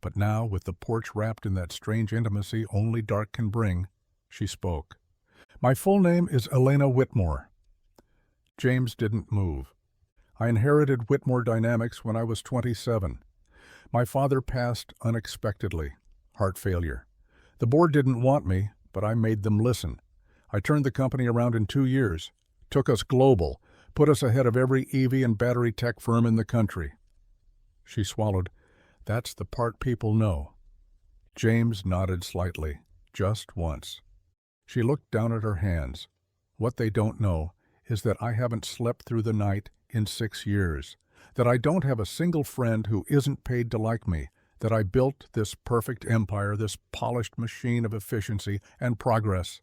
But now, with the porch wrapped in that strange intimacy only dark can bring, she spoke. "My full name is Elena Whitmore." James didn't move. "I inherited Whitmore Dynamics when I was 27. My father passed unexpectedly. Heart failure. The board didn't want me, but I made them listen. I turned the company around in 2 years, took us global, put us ahead of every EV and battery tech firm in the country." She swallowed. "That's the part people know." James nodded slightly, just once. She looked down at her hands. "What they don't know is that I haven't slept through the night in 6 years, that I don't have a single friend who isn't paid to like me, that I built this perfect empire, this polished machine of efficiency and progress,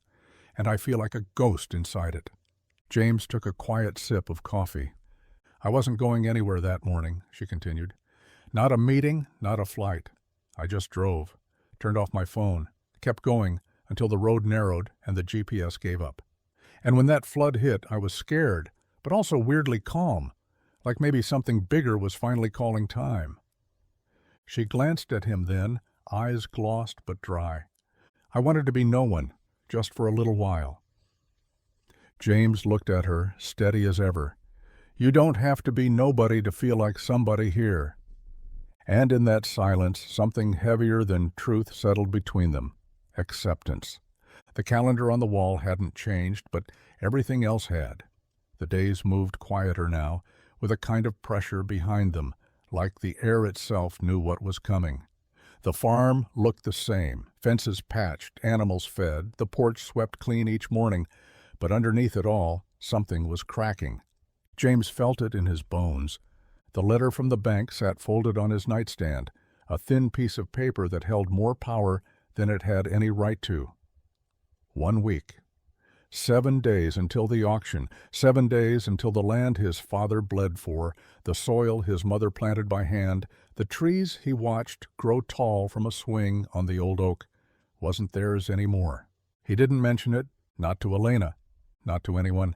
and I feel like a ghost inside it." James took a quiet sip of coffee. "I wasn't going anywhere that morning," she continued. "Not a meeting, not a flight. I just drove, turned off my phone, kept going until the road narrowed and the GPS gave up. And when that flood hit, I was scared, but also weirdly calm, like maybe something bigger was finally calling time." She glanced at him then, eyes glossed but dry. "I wanted to be no one, just for a little while." James looked at her, steady as ever. "You don't have to be nobody to feel like somebody here." And in that silence, something heavier than truth settled between them. Acceptance. The calendar on the wall hadn't changed, but everything else had. The days moved quieter now, with a kind of pressure behind them, like the air itself knew what was coming. The farm looked the same, fences patched, animals fed, the porch swept clean each morning, but underneath it all, something was cracking. James felt it in his bones. The letter from the bank sat folded on his nightstand, a thin piece of paper that held more power than it had any right to. 1 week. 7 days until the auction, 7 days until the land his father bled for, the soil his mother planted by hand, the trees he watched grow tall from a swing on the old oak, wasn't theirs anymore. He didn't mention it, not to Elena, not to anyone.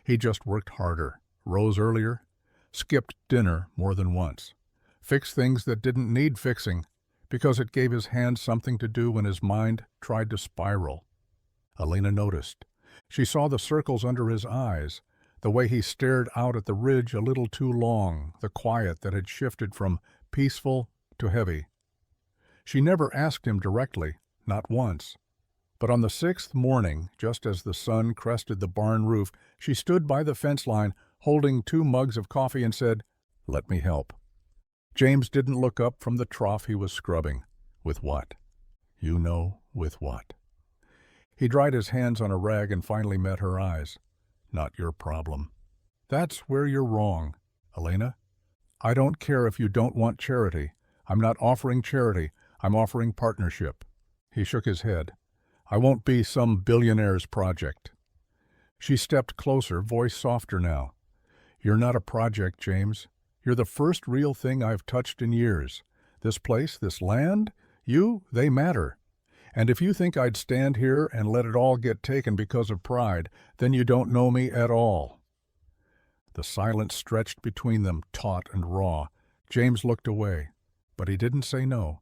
He just worked harder, rose earlier, skipped dinner more than once, fixed things that didn't need fixing, because it gave his hands something to do when his mind tried to spiral. Elena noticed. She saw the circles under his eyes, the way he stared out at the ridge a little too long, the quiet that had shifted from peaceful to heavy. She never asked him directly, not once. But on the 6th morning, just as the sun crested the barn roof, she stood by the fence line, holding 2 mugs of coffee, and said, "Let me help." James didn't look up from the trough he was scrubbing. With what? You know, with what? He dried his hands on a rag and finally met her eyes. "Not your problem." "That's where you're wrong, Elena. I don't care if you don't want charity. I'm not offering charity. I'm offering partnership." He shook his head. I won't be some billionaire's project." She stepped closer, voice softer now. "You're not a project, James. You're the first real thing I've touched in years. This place, this land, they matter. And if you think I'd stand here and let it all get taken because of pride, then you don't know me at all." The silence stretched between them, taut and raw. James looked away, but he didn't say no.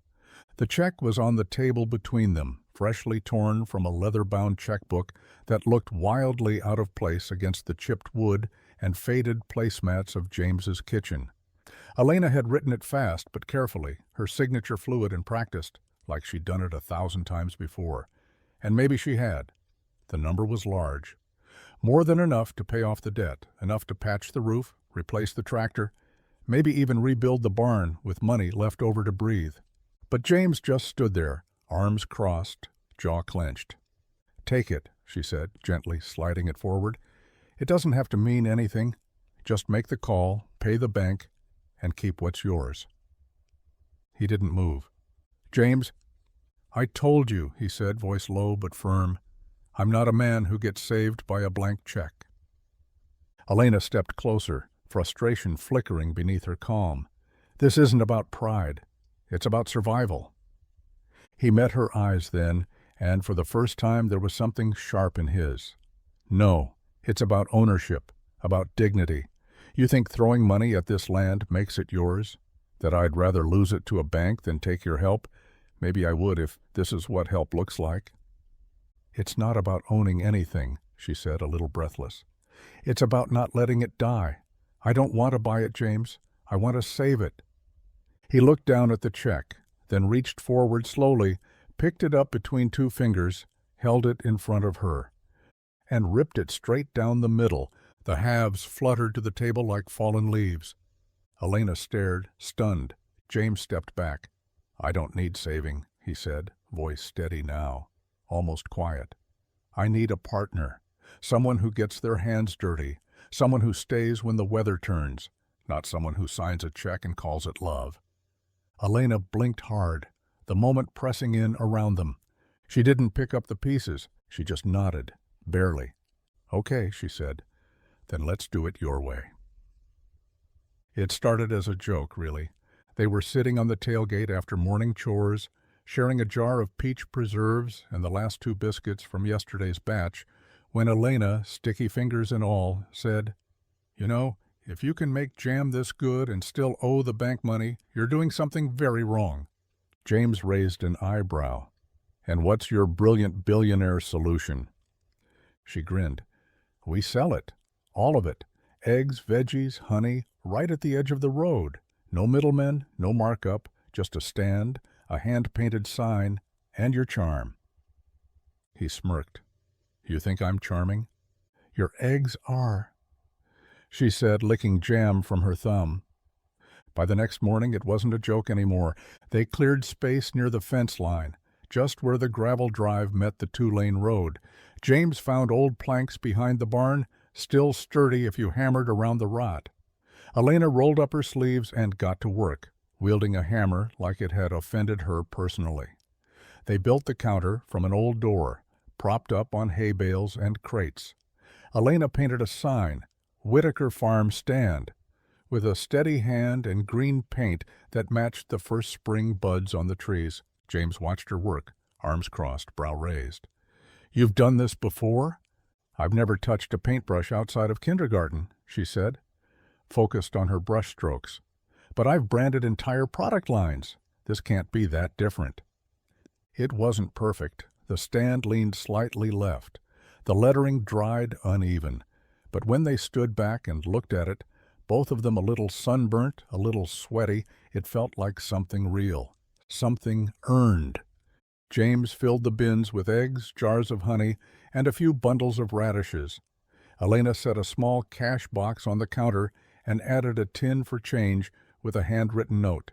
The check was on the table between them, freshly torn from a leather-bound checkbook that looked wildly out of place against the chipped wood and faded placemats of James's kitchen. Elena had written it fast but carefully, her signature fluid and practiced, like she'd done it 1,000 times before. And maybe she had. The number was large. More than enough to pay off the debt, enough to patch the roof, replace the tractor, maybe even rebuild the barn with money left over to breathe. But James just stood there, arms crossed, jaw clenched. "Take it," she said, gently sliding it forward. "It doesn't have to mean anything. Just make the call, pay the bank, and keep what's yours." He didn't move. "James, I told you," he said, voice low but firm. "I'm not a man who gets saved by a blank check." Elena stepped closer, frustration flickering beneath her calm. "This isn't about pride. It's about survival." He met her eyes then, and for the first time there was something sharp in his. "No, it's about ownership, about dignity. You think throwing money at this land makes it yours? That I'd rather lose it to a bank than take your help? Maybe I would if this is what help looks like." "It's not about owning anything," she said, a little breathless. "It's about not letting it die. I don't want to buy it, James. I want to save it." He looked down at the check, then reached forward slowly, picked it up between two fingers, held it in front of her, and ripped it straight down the middle. The halves fluttered to the table like fallen leaves. Elena stared, stunned. James stepped back. "I don't need saving," he said, voice steady now, almost quiet. "I need a partner, someone who gets their hands dirty, someone who stays when the weather turns, not someone who signs a check and calls it love." Elena blinked hard, the moment pressing in around them. She didn't pick up the pieces, she just nodded, barely. "Okay," she said, "then let's do it your way." It started as a joke, really. They were sitting on the tailgate after morning chores, sharing a jar of peach preserves and the last 2 biscuits from yesterday's batch, when Elena, sticky fingers and all, said, "You know, if you can make jam this good and still owe the bank money, you're doing something very wrong." James raised an eyebrow. "And what's your brilliant billionaire solution?" She grinned. "We sell it. All of it. Eggs, veggies, honey, right at the edge of the road. No middlemen, no markup, just a stand, a hand-painted sign, and your charm." He smirked. "You think I'm charming?" "Your eggs are," she said, licking jam from her thumb. By the next morning it wasn't a joke anymore. They cleared space near the fence line, just where the gravel drive met the 2-lane road. James found old planks behind the barn, still sturdy if you hammered around the rot. Elena rolled up her sleeves and got to work, wielding a hammer like it had offended her personally. They built the counter from an old door, propped up on hay bales and crates. Elena painted a sign, "Whitaker Farm Stand," with a steady hand and green paint that matched the first spring buds on the trees. James watched her work, arms crossed, brow raised. "You've done this before?" "I've never touched a paintbrush outside of kindergarten," she said, focused on her brush strokes. "But I've branded entire product lines. This can't be that different." It wasn't perfect. The stand leaned slightly left. The lettering dried uneven. But when they stood back and looked at it, both of them a little sunburnt, a little sweaty, it felt like something real, something earned. James filled the bins with eggs, jars of honey, and a few bundles of radishes. Elena set a small cash box on the counter and added a tin for change with a handwritten note.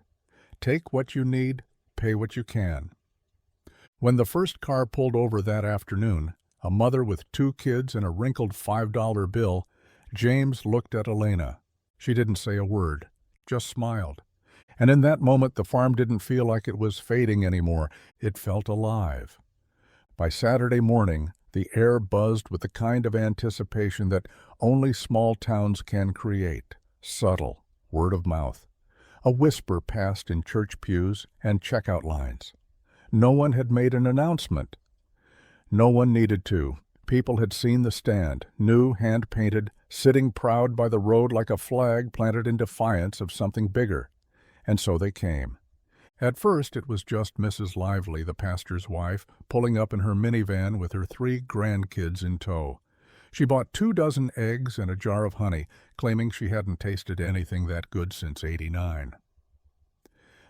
"Take what you need, pay what you can." When the first car pulled over that afternoon, a mother with 2 kids and a wrinkled $5 bill, James looked at Elena. She didn't say a word, just smiled. And in that moment the farm didn't feel like it was fading anymore. It felt alive. By Saturday morning, the air buzzed with the kind of anticipation that only small towns can create. Subtle, word of mouth. A whisper passed in church pews and checkout lines. No one had made an announcement. No one needed to. People had seen the stand, new, hand-painted, sitting proud by the road like a flag planted in defiance of something bigger. And so they came. At first it was just Mrs. Lively, the pastor's wife, pulling up in her minivan with her 3 grandkids in tow. She bought 24 eggs and a jar of honey, claiming she hadn't tasted anything that good since '89.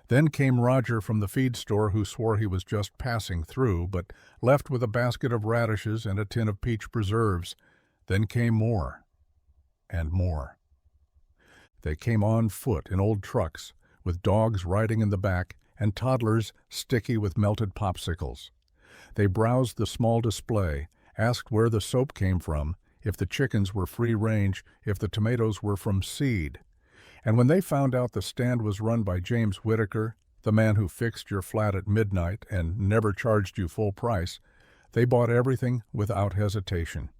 Then came Roger from the feed store, who swore he was just passing through, but left with a basket of radishes and a tin of peach preserves. Then came more and more. They came on foot in old trucks, with dogs riding in the back and toddlers sticky with melted popsicles. They browsed the small display, asked where the soap came from, if the chickens were free-range, if the tomatoes were from seed. And when they found out the stand was run by James Whitaker, the man who fixed your flat at midnight and never charged you full price, they bought everything without hesitation.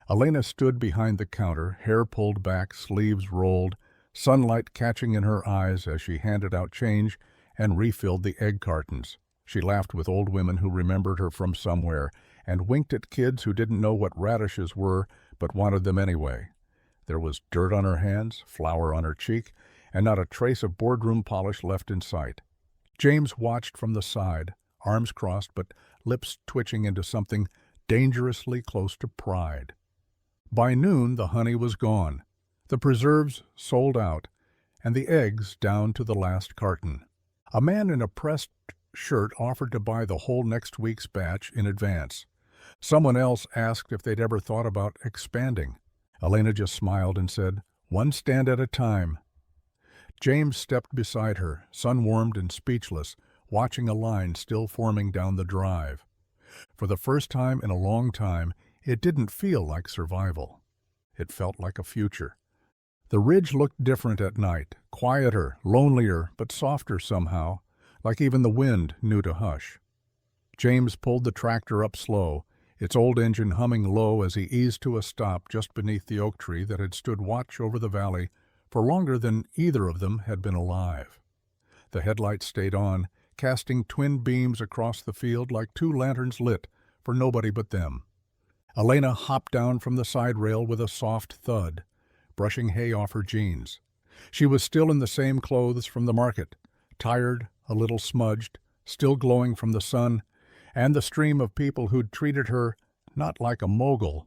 Elena stood behind the counter, hair pulled back, sleeves rolled, sunlight catching in her eyes as she handed out change and refilled the egg cartons. She laughed with old women who remembered her from somewhere and winked at kids who didn't know what radishes were but wanted them anyway. There was dirt on her hands, flour on her cheek, and not a trace of boardroom polish left in sight. James watched from the side, arms crossed but lips twitching into something dangerously close to pride. By noon the honey was gone, the preserves sold out, and the eggs down to the last carton. A man in a pressed shirt offered to buy the whole next week's batch in advance. Someone else asked if they'd ever thought about expanding. Elena just smiled and said, "One stand at a time." James stepped beside her, sun-warmed and speechless, watching a line still forming down the drive. For the first time in a long time, it didn't feel like survival. It felt like a future. The ridge looked different at night, quieter, lonelier, but softer somehow, like even the wind knew to hush. James pulled the tractor up slow, its old engine humming low as he eased to a stop just beneath the oak tree that had stood watch over the valley for longer than either of them had been alive. The headlights stayed on, casting twin beams across the field like 2 lanterns lit for nobody but them. Elena hopped down from the side rail with a soft thud, brushing hay off her jeans. She was still in the same clothes from the market, tired, a little smudged, still glowing from the sun, and the stream of people who'd treated her not like a mogul,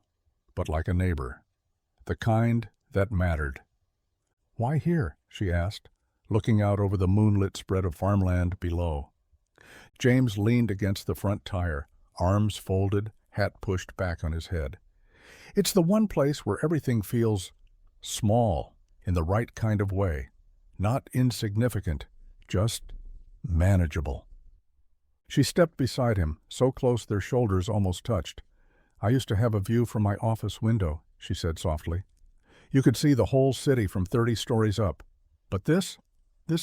but like a neighbor. The kind that mattered. "Why here?" she asked, looking out over the moonlit spread of farmland below. James leaned against the front tire, arms folded, hat pushed back on his head. "It's the one place where everything feels small, in the right kind of way. Not insignificant, just manageable." She stepped beside him, so close their shoulders almost touched. "I used to have a view from my office window," she said softly. "You could see the whole city from 30 stories up. But this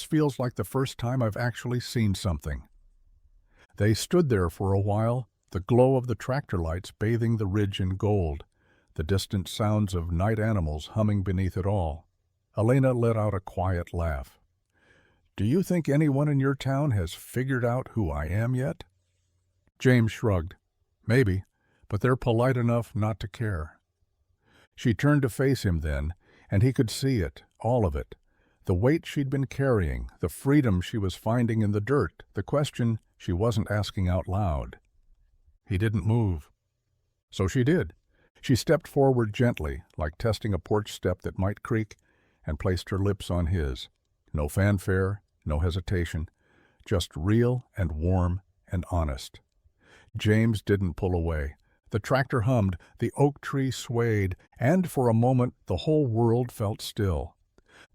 feels like the first time I've actually seen something." They stood there for a while, the glow of the tractor lights bathing the ridge in gold, the distant sounds of night animals humming beneath it all. Elena let out a quiet laugh. "Do you think anyone in your town has figured out who I am yet?" James shrugged. "Maybe, but they're polite enough not to care." She turned to face him then, and he could see it, all of it. The weight she'd been carrying, the freedom she was finding in the dirt, the question she wasn't asking out loud. He didn't move. So she did. She stepped forward gently, like testing a porch step that might creak, and placed her lips on his. No fanfare, no hesitation, just real and warm and honest. James didn't pull away. The tractor hummed, the oak tree swayed, and for a moment the whole world felt still.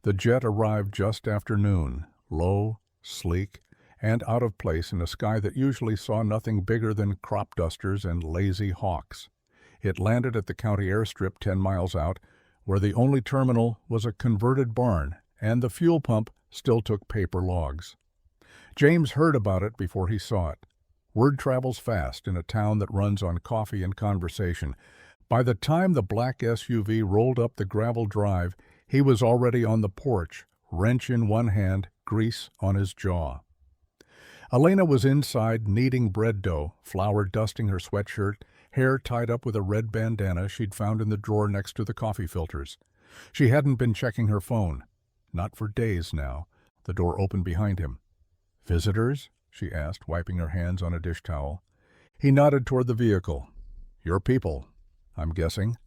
The jet arrived just after noon, low, sleek, and out of place in a sky that usually saw nothing bigger than crop dusters and lazy hawks. It landed at the county airstrip 10 miles out, where the only terminal was a converted barn, and the fuel pump still took paper logs. James heard about it before he saw it. Word travels fast in a town that runs on coffee and conversation. By the time the black SUV rolled up the gravel drive, he was already on the porch, wrench in one hand, grease on his jaw. Elena was inside kneading bread dough, flour dusting her sweatshirt, hair tied up with a red bandana she'd found in the drawer next to the coffee filters. She hadn't been checking her phone. Not for days now. The door opened behind him. "Visitors?" she asked, wiping her hands on a dish towel. He nodded toward the vehicle. "Your people, I'm guessing."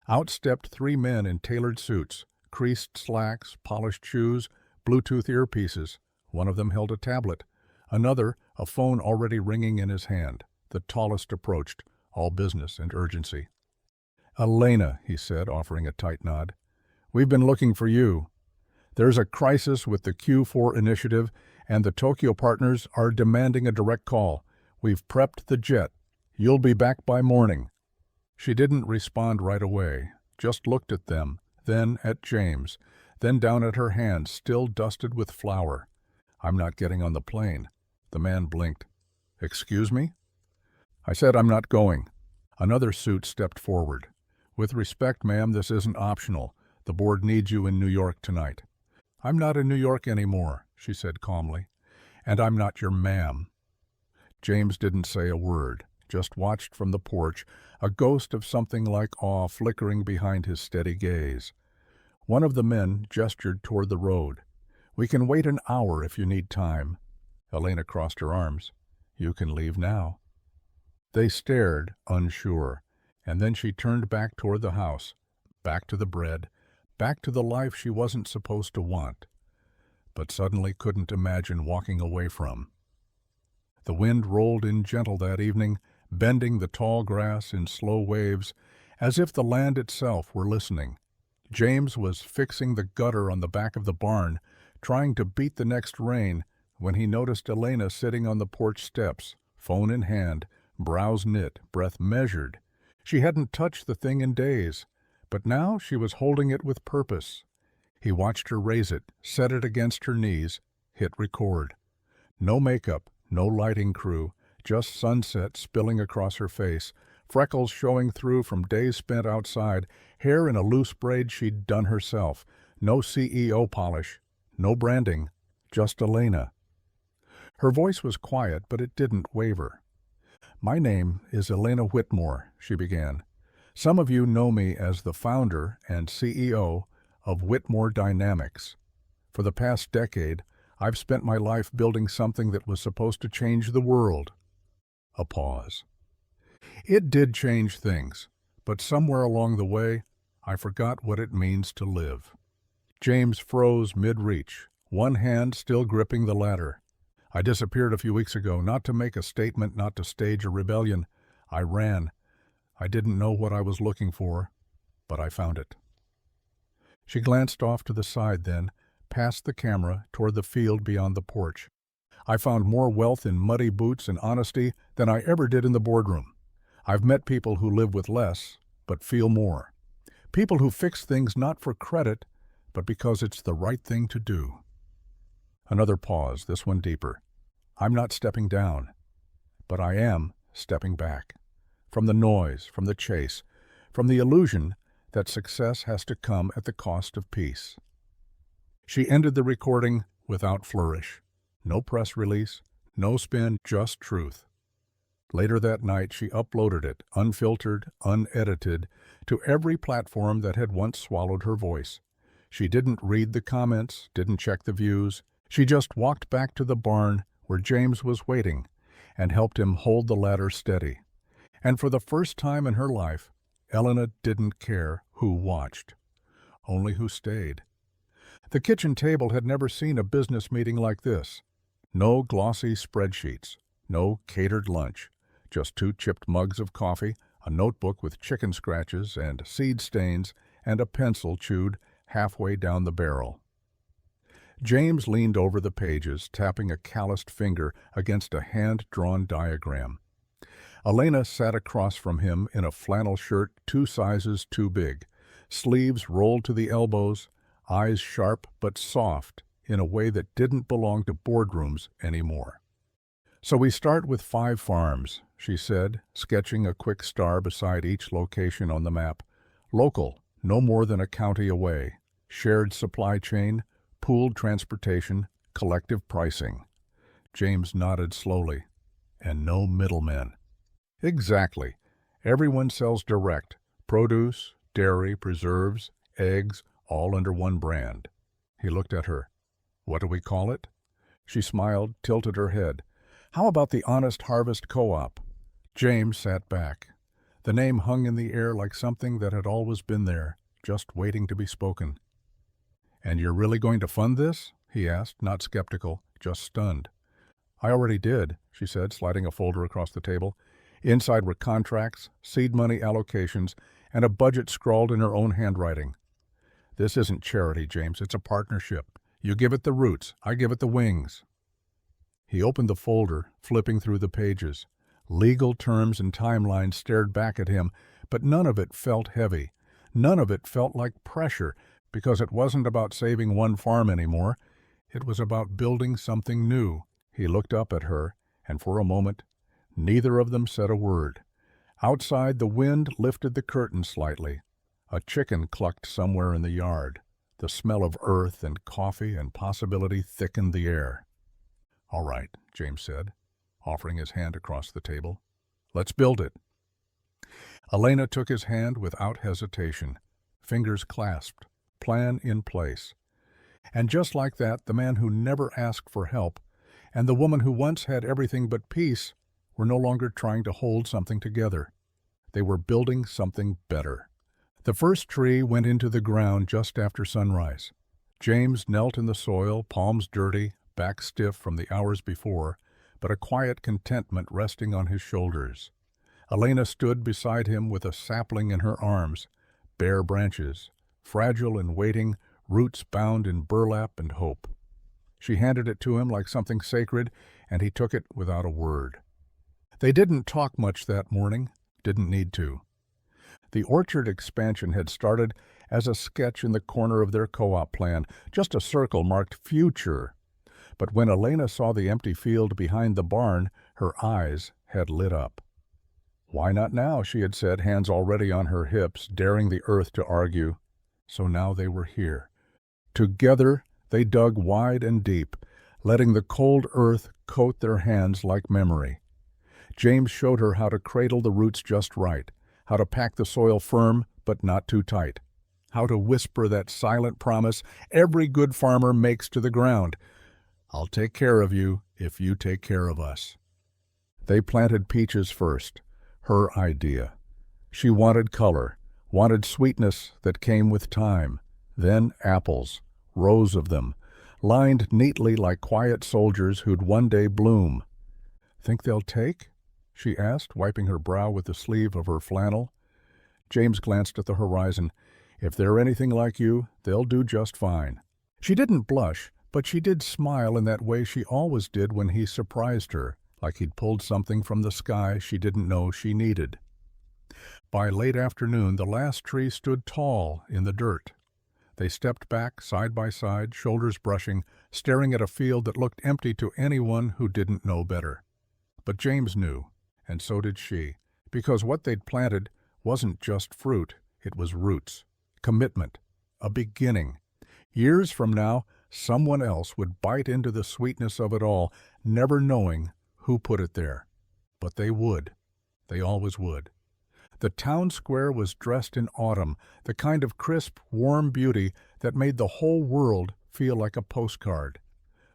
Out stepped three men in tailored suits, creased slacks, polished shoes, Bluetooth earpieces. One of them held a tablet. Another, a phone already ringing in his hand. The tallest approached, all business and urgency. "Elena," he said, offering a tight nod. "We've been looking for you. There's a crisis with the Q4 initiative, and the Tokyo partners are demanding a direct call. We've prepped the jet. You'll be back by morning." She didn't respond right away, just looked at them, then at James, then down at her hands, still dusted with flour. "I'm not getting on the plane." The man blinked. "Excuse me?" "I said I'm not going." Another suit stepped forward. "With respect, ma'am, this isn't optional. The board needs you in New York tonight." "I'm not in New York anymore," she said calmly. "And I'm not your ma'am." James didn't say a word, just watched from the porch, a ghost of something like awe flickering behind his steady gaze. One of the men gestured toward the road. "We can wait an hour if you need time." Elena crossed her arms. "You can leave now." They stared, unsure, and then she turned back toward the house, back to the bread, back to the life she wasn't supposed to want, but suddenly couldn't imagine walking away from. The wind rolled in gentle that evening, bending the tall grass in slow waves, as if the land itself were listening. James was fixing the gutter on the back of the barn, trying to beat the next rain, when he noticed Elena sitting on the porch steps, phone in hand, brows knit, breath measured. She hadn't touched the thing in days, but now she was holding it with purpose. He watched her raise it, set it against her knees, hit record. No makeup, no lighting crew, just sunset spilling across her face, freckles showing through from days spent outside, hair in a loose braid she'd done herself, no CEO polish, no branding, just Elena. Her voice was quiet, but it didn't waver. "My name is Elena Whitmore," she began. "Some of you know me as the founder and CEO of Whitmore Dynamics. For the past decade, I've spent my life building something that was supposed to change the world." A pause. "It did change things, but somewhere along the way, I forgot what it means to live." James froze mid-reach, one hand still gripping the ladder. "I disappeared a few weeks ago, not to make a statement, not to stage a rebellion. I ran. I didn't know what I was looking for, but I found it." She glanced off to the side then, past the camera, toward the field beyond the porch. "I found more wealth in muddy boots and honesty than I ever did in the boardroom. I've met people who live with less, but feel more. People who fix things not for credit, but because it's the right thing to do." Another pause, this one deeper. "I'm not stepping down, but I am stepping back. From the noise, from the chase, from the illusion that success has to come at the cost of peace." She ended the recording without flourish. No press release, no spin, just truth. Later that night, she uploaded it, unfiltered, unedited, to every platform that had once swallowed her voice. She didn't read the comments, didn't check the views. She just walked back to the barn where James was waiting and helped him hold the ladder steady. And for the first time in her life, Elena didn't care who watched, only who stayed. The kitchen table had never seen a business meeting like this. No glossy spreadsheets, no catered lunch, just two chipped mugs of coffee, a notebook with chicken scratches and seed stains, and a pencil chewed halfway down the barrel. James leaned over the pages, tapping a calloused finger against a hand-drawn diagram. Elena sat across from him in a flannel shirt 2 sizes too big, sleeves rolled to the elbows, eyes sharp but soft in a way that didn't belong to boardrooms anymore. So we start with 5 farms, she said, sketching a quick star beside each location on the map. Local, no more than a county away. Shared supply chain, pooled transportation, collective pricing. James nodded slowly. And no middlemen. Exactly. Everyone sells direct. Produce, dairy, preserves, eggs, all under one brand. He looked at her. What do we call it? She smiled, tilted her head. How about the Honest Harvest Co-op? James sat back. The name hung in the air like something that had always been there, just waiting to be spoken. And you're really going to fund this? He asked, not skeptical, just stunned. I already did, she said, sliding a folder across the table. Inside were contracts, seed money allocations, and a budget scrawled in her own handwriting. This isn't charity, James, it's a partnership. You give it the roots, I give it the wings. He opened the folder, flipping through the pages. Legal terms and timelines stared back at him, but none of it felt heavy. None of it felt like pressure, because it wasn't about saving one farm anymore. It was about building something new. He looked up at her, and for a moment, neither of them said a word. Outside, the wind lifted the curtain slightly. A chicken clucked somewhere in the yard. The smell of earth and coffee and possibility thickened the air. All right, James said, offering his hand across the table. Let's build it. Elena took his hand without hesitation, fingers clasped, plan in place. And just like that, the man who never asked for help and the woman who once had everything but peace were no longer trying to hold something together. They were building something better. The first tree went into the ground just after sunrise. James knelt in the soil, palms dirty, back stiff from the hours before, but a quiet contentment resting on his shoulders. Elena stood beside him with a sapling in her arms, bare branches, fragile and waiting, roots bound in burlap and hope. She handed it to him like something sacred, and he took it without a word. They didn't talk much that morning, didn't need to. The orchard expansion had started as a sketch in the corner of their co-op plan, just a circle marked future. But when Elena saw the empty field behind the barn, her eyes had lit up. Why not now, she had said, hands already on her hips, daring the earth to argue. So now they were here. Together they dug wide and deep, letting the cold earth coat their hands like memory. James showed her how to cradle the roots just right, how to pack the soil firm but not too tight, how to whisper that silent promise every good farmer makes to the ground. I'll take care of you if you take care of us. They planted peaches first, her idea. She wanted color, wanted sweetness that came with time. Then apples, rows of them, lined neatly like quiet soldiers who'd one day bloom. Think they'll take? She asked, wiping her brow with the sleeve of her flannel. James glanced at the horizon. If they're anything like you, they'll do just fine. She didn't blush, but she did smile in that way she always did when he surprised her, like he'd pulled something from the sky she didn't know she needed. By late afternoon, the last tree stood tall in the dirt. They stepped back, side by side, shoulders brushing, staring at a field that looked empty to anyone who didn't know better. But James knew, and so did she, because what they'd planted wasn't just fruit, it was roots, commitment, a beginning. Years from now, someone else would bite into the sweetness of it all, never knowing who put it there. But they would. They always would. The town square was dressed in autumn, the kind of crisp, warm beauty that made the whole world feel like a postcard.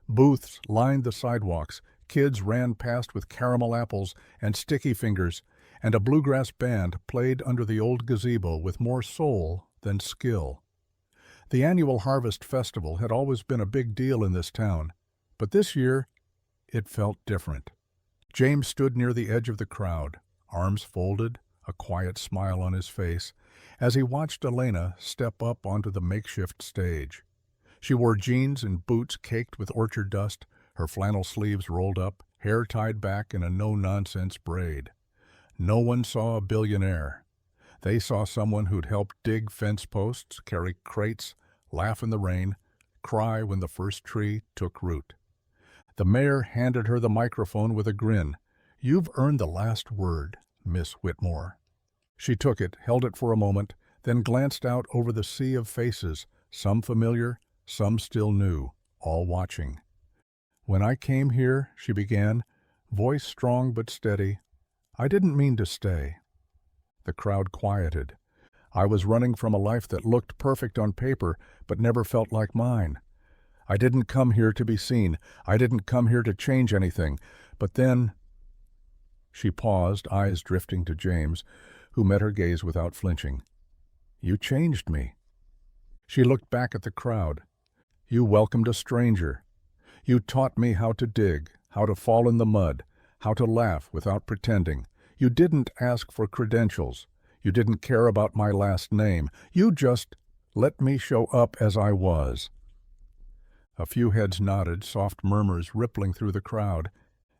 Booths lined the sidewalks, kids ran past with caramel apples and sticky fingers, and a bluegrass band played under the old gazebo with more soul than skill. The annual Harvest Festival had always been a big deal in this town, but this year it felt different. James stood near the edge of the crowd, arms folded, a quiet smile on his face, as he watched Elena step up onto the makeshift stage. She wore jeans and boots caked with orchard dust, her flannel sleeves rolled up, hair tied back in a no-nonsense braid. No one saw a billionaire. They saw someone who'd helped dig fence posts, carry crates, laugh in the rain, cry when the first tree took root. The mayor handed her the microphone with a grin. "You've earned the last word, Miss Whitmore." She took it, held it for a moment, then glanced out over the sea of faces, some familiar, some still new, all watching. "When I came here," she began, voice strong but steady, "I didn't mean to stay." The crowd quieted. "I was running from a life that looked perfect on paper but never felt like mine. I didn't come here to be seen. I didn't come here to change anything. But then—" She paused, eyes drifting to James, who met her gaze without flinching. "You changed me." She looked back at the crowd. "You welcomed a stranger. You taught me how to dig, how to fall in the mud, how to laugh without pretending. You didn't ask for credentials. You didn't care about my last name. You just let me show up as I was." A few heads nodded, soft murmurs rippling through the crowd.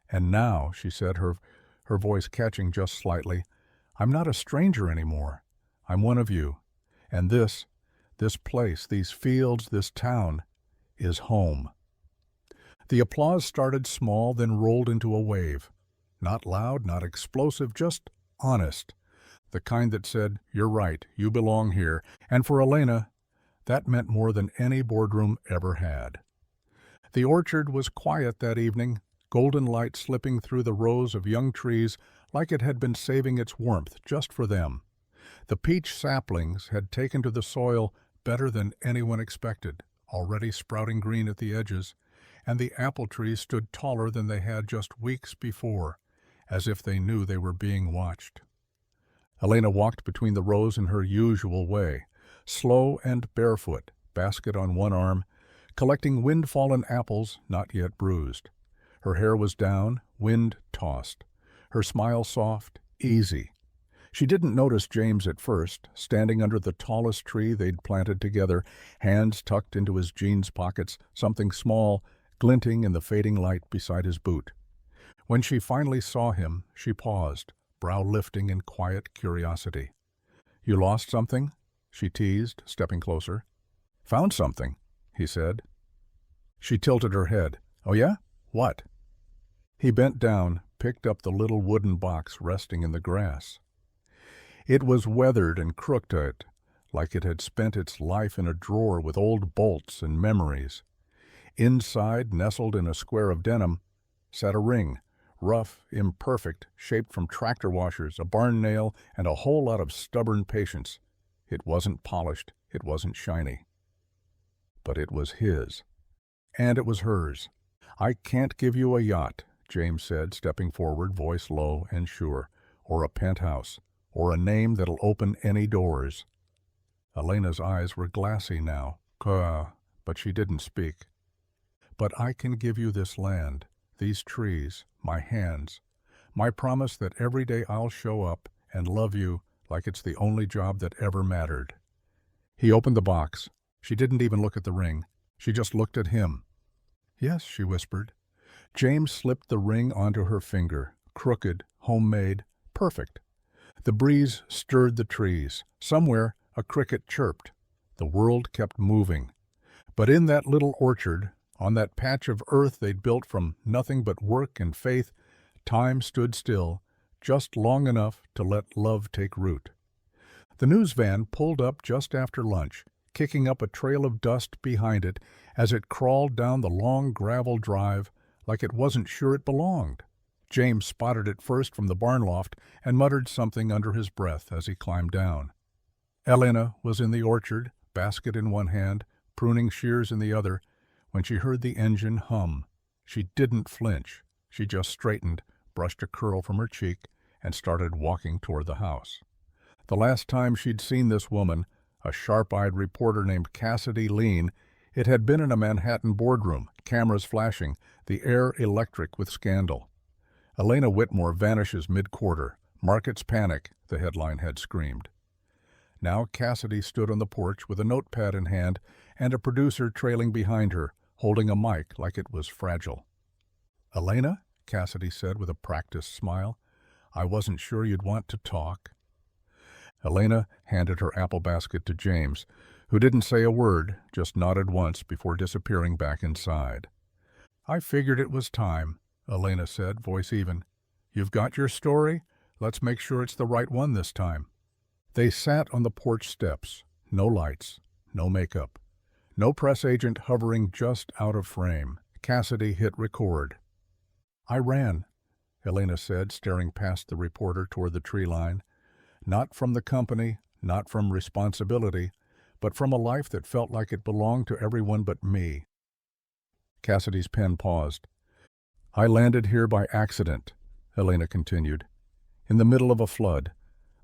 "And now," she said, her voice catching just slightly, "I'm not a stranger anymore. I'm one of you. And this place, these fields, this town, is home." The applause started small, then rolled into a wave. Not loud, not explosive, just honest. The kind that said, "You're right, you belong here." And for Elena, that meant more than any boardroom ever had. The orchard was quiet that evening, golden light slipping through the rows of young trees like it had been saving its warmth just for them. The peach saplings had taken to the soil better than anyone expected, already sprouting green at the edges, and the apple trees stood taller than they had just weeks before, as if they knew they were being watched. Elena walked between the rows in her usual way, slow and barefoot, basket on one arm, collecting wind-fallen apples not yet bruised. Her hair was down, wind-tossed, her smile soft, easy. She didn't notice James at first, standing under the tallest tree they'd planted together, hands tucked into his jeans pockets, something small, glinting in the fading light beside his boot. When she finally saw him, she paused, brow lifting in quiet curiosity. "You lost something?" she teased, stepping closer. "Found something," he said. She tilted her head. "Oh yeah? What?" He bent down, picked up the little wooden box resting in the grass. It was weathered and crooked, like it had spent its life in a drawer with old bolts and memories. Inside, nestled in a square of denim, sat a ring, rough, imperfect, shaped from tractor washers, a barn nail, and a whole lot of stubborn patience. It wasn't polished, it wasn't shiny. But it was his. And it was hers. "I can't give you a yacht," James said, stepping forward, voice low and sure, "or a penthouse, or a name that'll open any doors." Elena's eyes were glassy now, but she didn't speak. "But I can give you this land, these trees, my hands, my promise that every day I'll show up and love you like it's the only job that ever mattered." He opened the box. She didn't even look at the ring. She just looked at him. "Yes," she whispered. James slipped the ring onto her finger, crooked, homemade, perfect. The breeze stirred the trees. Somewhere a cricket chirped. The world kept moving. But in that little orchard, on that patch of earth they'd built from nothing but work and faith, time stood still, just long enough to let love take root. The news van pulled up just after lunch, kicking up a trail of dust behind it as it crawled down the long gravel drive like it wasn't sure it belonged. James spotted it first from the barn loft and muttered something under his breath as he climbed down. Elena was in the orchard, basket in one hand, pruning shears in the other, when she heard the engine hum. She didn't flinch. She just straightened, brushed a curl from her cheek, and started walking toward the house. The last time she'd seen this woman, a sharp-eyed reporter named Cassidy Lean, it had been in a Manhattan boardroom, cameras flashing, the air electric with scandal. "Elena Whitmore vanishes mid-quarter. Markets panic," the headline had screamed. Now Cassidy stood on the porch with a notepad in hand and a producer trailing behind her, holding a mic like it was fragile. "Elena," Cassidy said with a practiced smile, "I wasn't sure you'd want to talk." Elena handed her apple basket to James, who didn't say a word, just nodded once before disappearing back inside. I figured it was time, Elena said, voice even. You've got your story? Let's make sure it's the right one this time. They sat on the porch steps. No lights, no makeup. No press agent hovering just out of frame. Cassidy hit record. I ran, Elena said, staring past the reporter toward the tree line. Not from the company, not from responsibility, but from a life that felt like it belonged to everyone but me. Cassidy's pen paused. I landed here by accident, Elena continued. In the middle of a flood,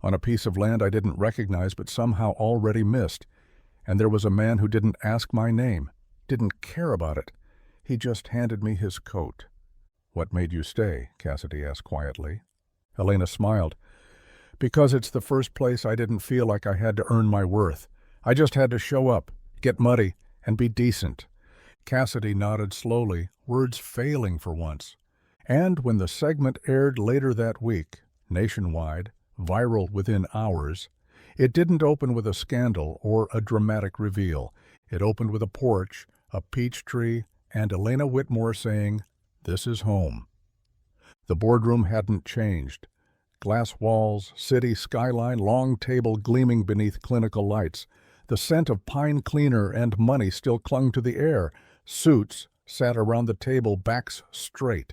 on a piece of land I didn't recognize but somehow already missed, and there was a man who didn't ask my name, didn't care about it. He just handed me his coat. What made you stay? Cassidy asked quietly. Elena smiled. Because it's the first place I didn't feel like I had to earn my worth. I just had to show up, get muddy, and be decent. Cassidy nodded slowly, words failing for once. And when the segment aired later that week, nationwide, viral within hours, it didn't open with a scandal or a dramatic reveal. It opened with a porch, a peach tree, and Elena Whitmore saying, "This is home." The boardroom hadn't changed. Glass walls, city skyline, long table gleaming beneath clinical lights. The scent of pine cleaner and money still clung to the air. Suits sat around the table, backs straight.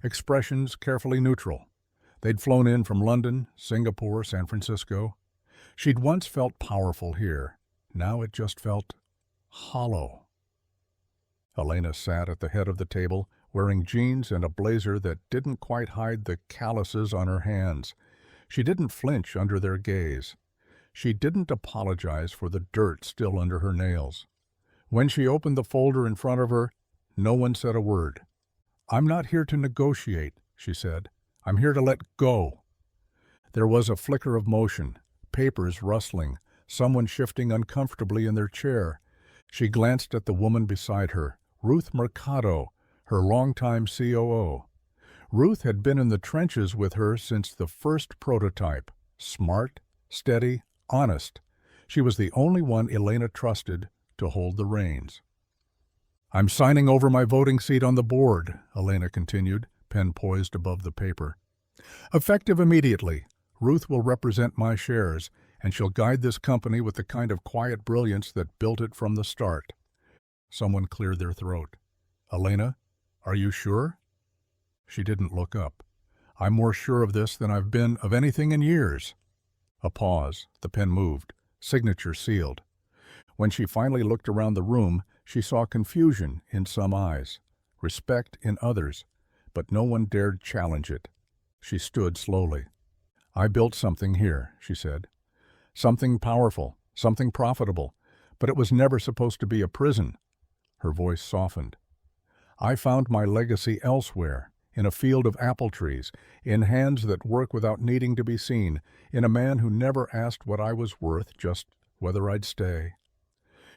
Expressions carefully neutral. They'd flown in from London, Singapore, San Francisco. She'd once felt powerful here. Now it just felt hollow. Elena sat at the head of the table, wearing jeans and a blazer that didn't quite hide the calluses on her hands. She didn't flinch under their gaze. She didn't apologize for the dirt still under her nails. When she opened the folder in front of her, no one said a word. "I'm not here to negotiate," she said. "I'm here to let go." There was a flicker of motion, papers rustling, someone shifting uncomfortably in their chair. She glanced at the woman beside her, Ruth Mercado, her longtime COO. Ruth had been in the trenches with her since the first prototype. Smart, steady, honest. She was the only one Elena trusted to hold the reins. "I'm signing over my voting seat on the board," Elena continued, pen poised above the paper. "Effective immediately, Ruth will represent my shares, and she'll guide this company with the kind of quiet brilliance that built it from the start." Someone cleared their throat. "Elena, are you sure?" She didn't look up. "I'm more sure of this than I've been of anything in years." A pause. The pen moved. Signature sealed. When she finally looked around the room, she saw confusion in some eyes, respect in others, but no one dared challenge it. She stood slowly. "I built something here," she said. "Something powerful, something profitable, but it was never supposed to be a prison." Her voice softened. "I found my legacy elsewhere, in a field of apple trees, in hands that work without needing to be seen, in a man who never asked what I was worth, just whether I'd stay."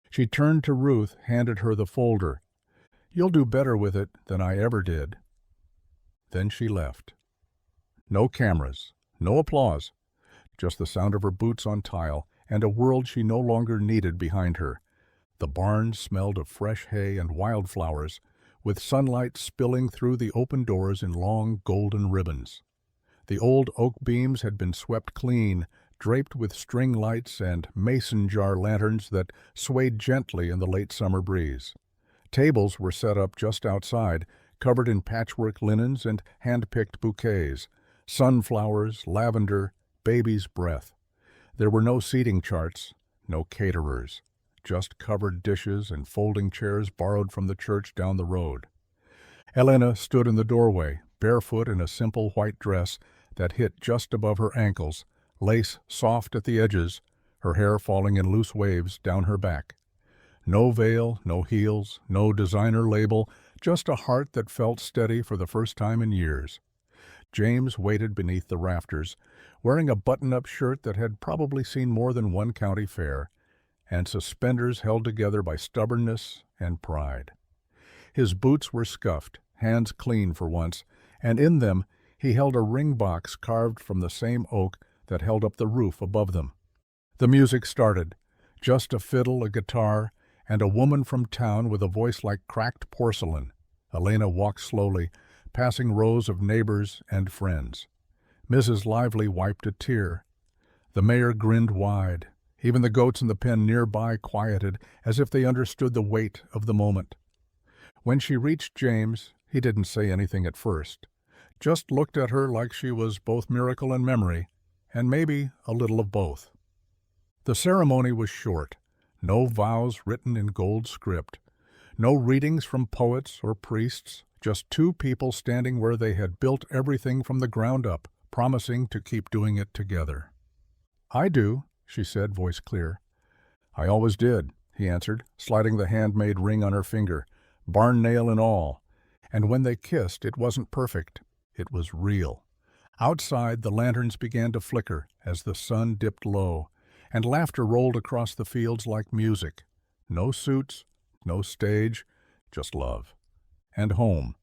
She turned to Ruth, handed her the folder. "You'll do better with it than I ever did." Then she left. No cameras, no applause, just the sound of her boots on tile and a world she no longer needed behind her. The barn smelled of fresh hay and wildflowers, with sunlight spilling through the open doors in long golden ribbons. The old oak beams had been swept clean, draped with string lights and mason jar lanterns that swayed gently in the late summer breeze. Tables were set up just outside, covered in patchwork linens and hand-picked bouquets, sunflowers, lavender, baby's breath. There were no seating charts, no caterers, just covered dishes and folding chairs borrowed from the church down the road. Elena stood in the doorway, barefoot in a simple white dress that hit just above her ankles, lace soft at the edges, her hair falling in loose waves down her back. No veil, no heels, no designer label, just a heart that felt steady for the first time in years. James waited beneath the rafters, wearing a button-up shirt that had probably seen more than one county fair, and suspenders held together by stubbornness and pride. His boots were scuffed, hands clean for once, and in them he held a ring box carved from the same oak that held up the roof above them. The music started, just a fiddle, a guitar, and a woman from town with a voice like cracked porcelain. Elena walked slowly, passing rows of neighbors and friends. Mrs. Lively wiped a tear. The mayor grinned wide. Even the goats in the pen nearby quieted, as if they understood the weight of the moment. When she reached James, he didn't say anything at first, just looked at her like she was both miracle and memory, and maybe a little of both. The ceremony was short. No vows written in gold script. No readings from poets or priests, just two people standing where they had built everything from the ground up, promising to keep doing it together. "I do," she said, voice clear. "I always did," he answered, sliding the handmade ring on her finger, barn nail and all. And when they kissed, it wasn't perfect. It was real. Outside, the lanterns began to flicker as the sun dipped low, and laughter rolled across the fields like music. No suits, no stage, just love. And home.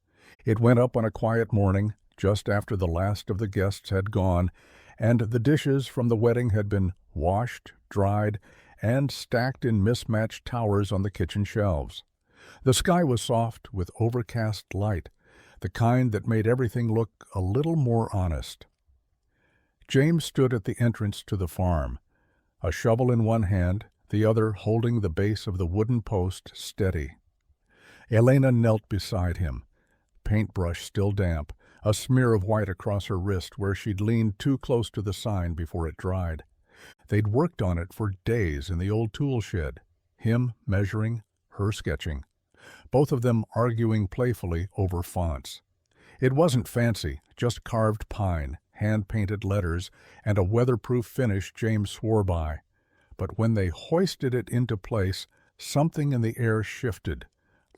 It went up on a quiet morning, just after the last of the guests had gone, and the dishes from the wedding had been washed, dried, and stacked in mismatched towers on the kitchen shelves. The sky was soft with overcast light, the kind that made everything look a little more honest. James stood at the entrance to the farm, a shovel in one hand, the other holding the base of the wooden post steady. Elena knelt beside him, paintbrush still damp, a smear of white across her wrist where she'd leaned too close to the sign before it dried. They'd worked on it for days in the old tool shed, him measuring, her sketching, both of them arguing playfully over fonts. It wasn't fancy, just carved pine, hand-painted letters, and a weatherproof finish James swore by. But when they hoisted it into place, something in the air shifted,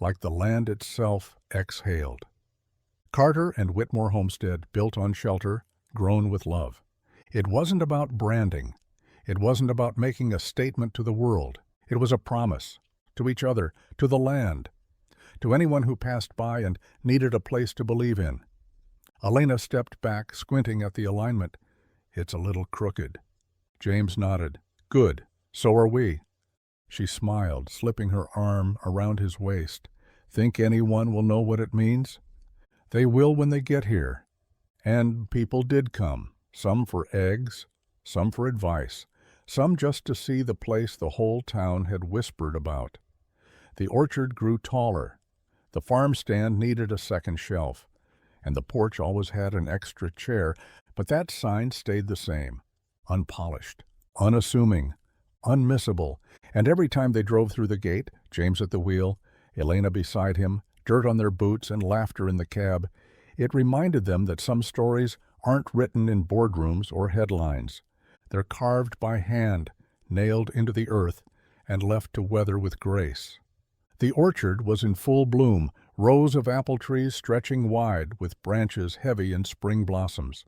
like the land itself exhaled. Carter and Whitmore Homestead, built on shelter, grown with love. It wasn't about branding. It wasn't about making a statement to the world. It was a promise, to each other, to the land, to anyone who passed by and needed a place to believe in. Elena stepped back, squinting at the alignment. "It's a little crooked." James nodded. "Good. So are we." She smiled, slipping her arm around his waist. "Think anyone will know what it means?" "They will when they get here." And people did come, some for eggs, some for advice, some just to see the place the whole town had whispered about. The orchard grew taller. The farm stand needed a second shelf, and the porch always had an extra chair, but that sign stayed the same, unpolished, unassuming, unmissable, and every time they drove through the gate, James at the wheel, Elena beside him, dirt on their boots and laughter in the cab, it reminded them that some stories aren't written in boardrooms or headlines. They're carved by hand, nailed into the earth, and left to weather with grace. The orchard was in full bloom, rows of apple trees stretching wide with branches heavy in spring blossoms.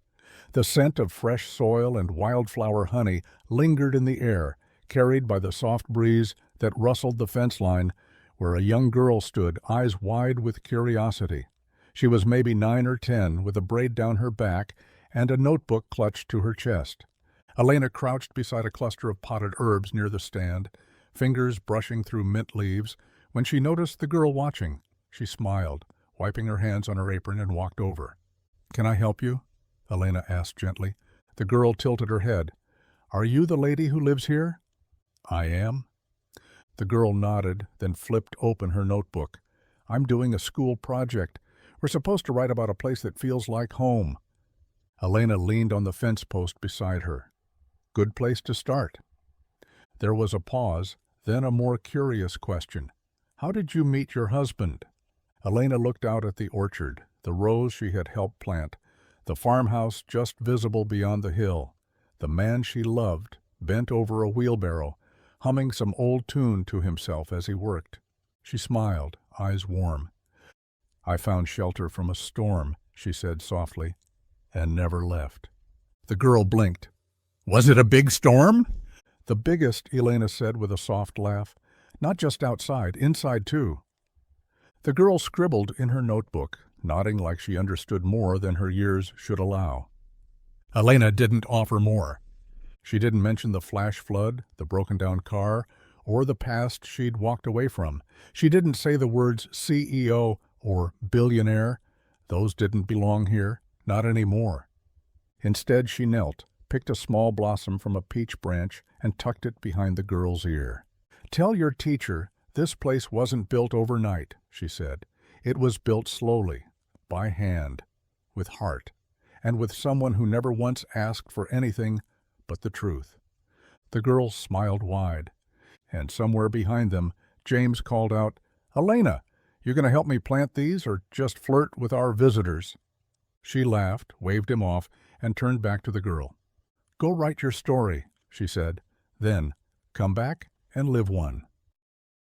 The scent of fresh soil and wildflower honey lingered in the air, carried by the soft breeze that rustled the fence line, where a young girl stood, eyes wide with curiosity. She was maybe 9 or 10, with a braid down her back and a notebook clutched to her chest. Elena crouched beside a cluster of potted herbs near the stand, fingers brushing through mint leaves. When she noticed the girl watching, she smiled, wiping her hands on her apron, and walked over. "Can I help you?" Elena asked gently. The girl tilted her head. "Are you the lady who lives here?" "I am." The girl nodded, then flipped open her notebook. "I'm doing a school project. We're supposed to write about a place that feels like home." Elena leaned on the fence post beside her. "Good place to start." There was a pause, then a more curious question. "How did you meet your husband?" Elena looked out at the orchard, the rows she had helped plant, the farmhouse just visible beyond the hill, the man she loved, bent over a wheelbarrow, humming some old tune to himself as he worked. She smiled, eyes warm. "I found shelter from a storm," she said softly, "and never left." The girl blinked. "Was it a big storm?" "The biggest," Elena said with a soft laugh. "Not just outside, inside too." The girl scribbled in her notebook, nodding like she understood more than her years should allow. Elena didn't offer more. She didn't mention the flash flood, the broken-down car, or the past she'd walked away from. She didn't say the words CEO or Billionaire, those didn't belong here, not anymore. Instead, she knelt, picked a small blossom from a peach branch, and tucked it behind the girl's ear. "Tell your teacher this place wasn't built overnight," she said. "It was built slowly, by hand, with heart, and with someone who never once asked for anything but the truth." The girls smiled wide, and somewhere behind them, James called out, "Elena, you going to help me plant these or just flirt with our visitors?" She laughed, waved him off, and turned back to the girl. "Go write your story," she said. "Then come back and live one."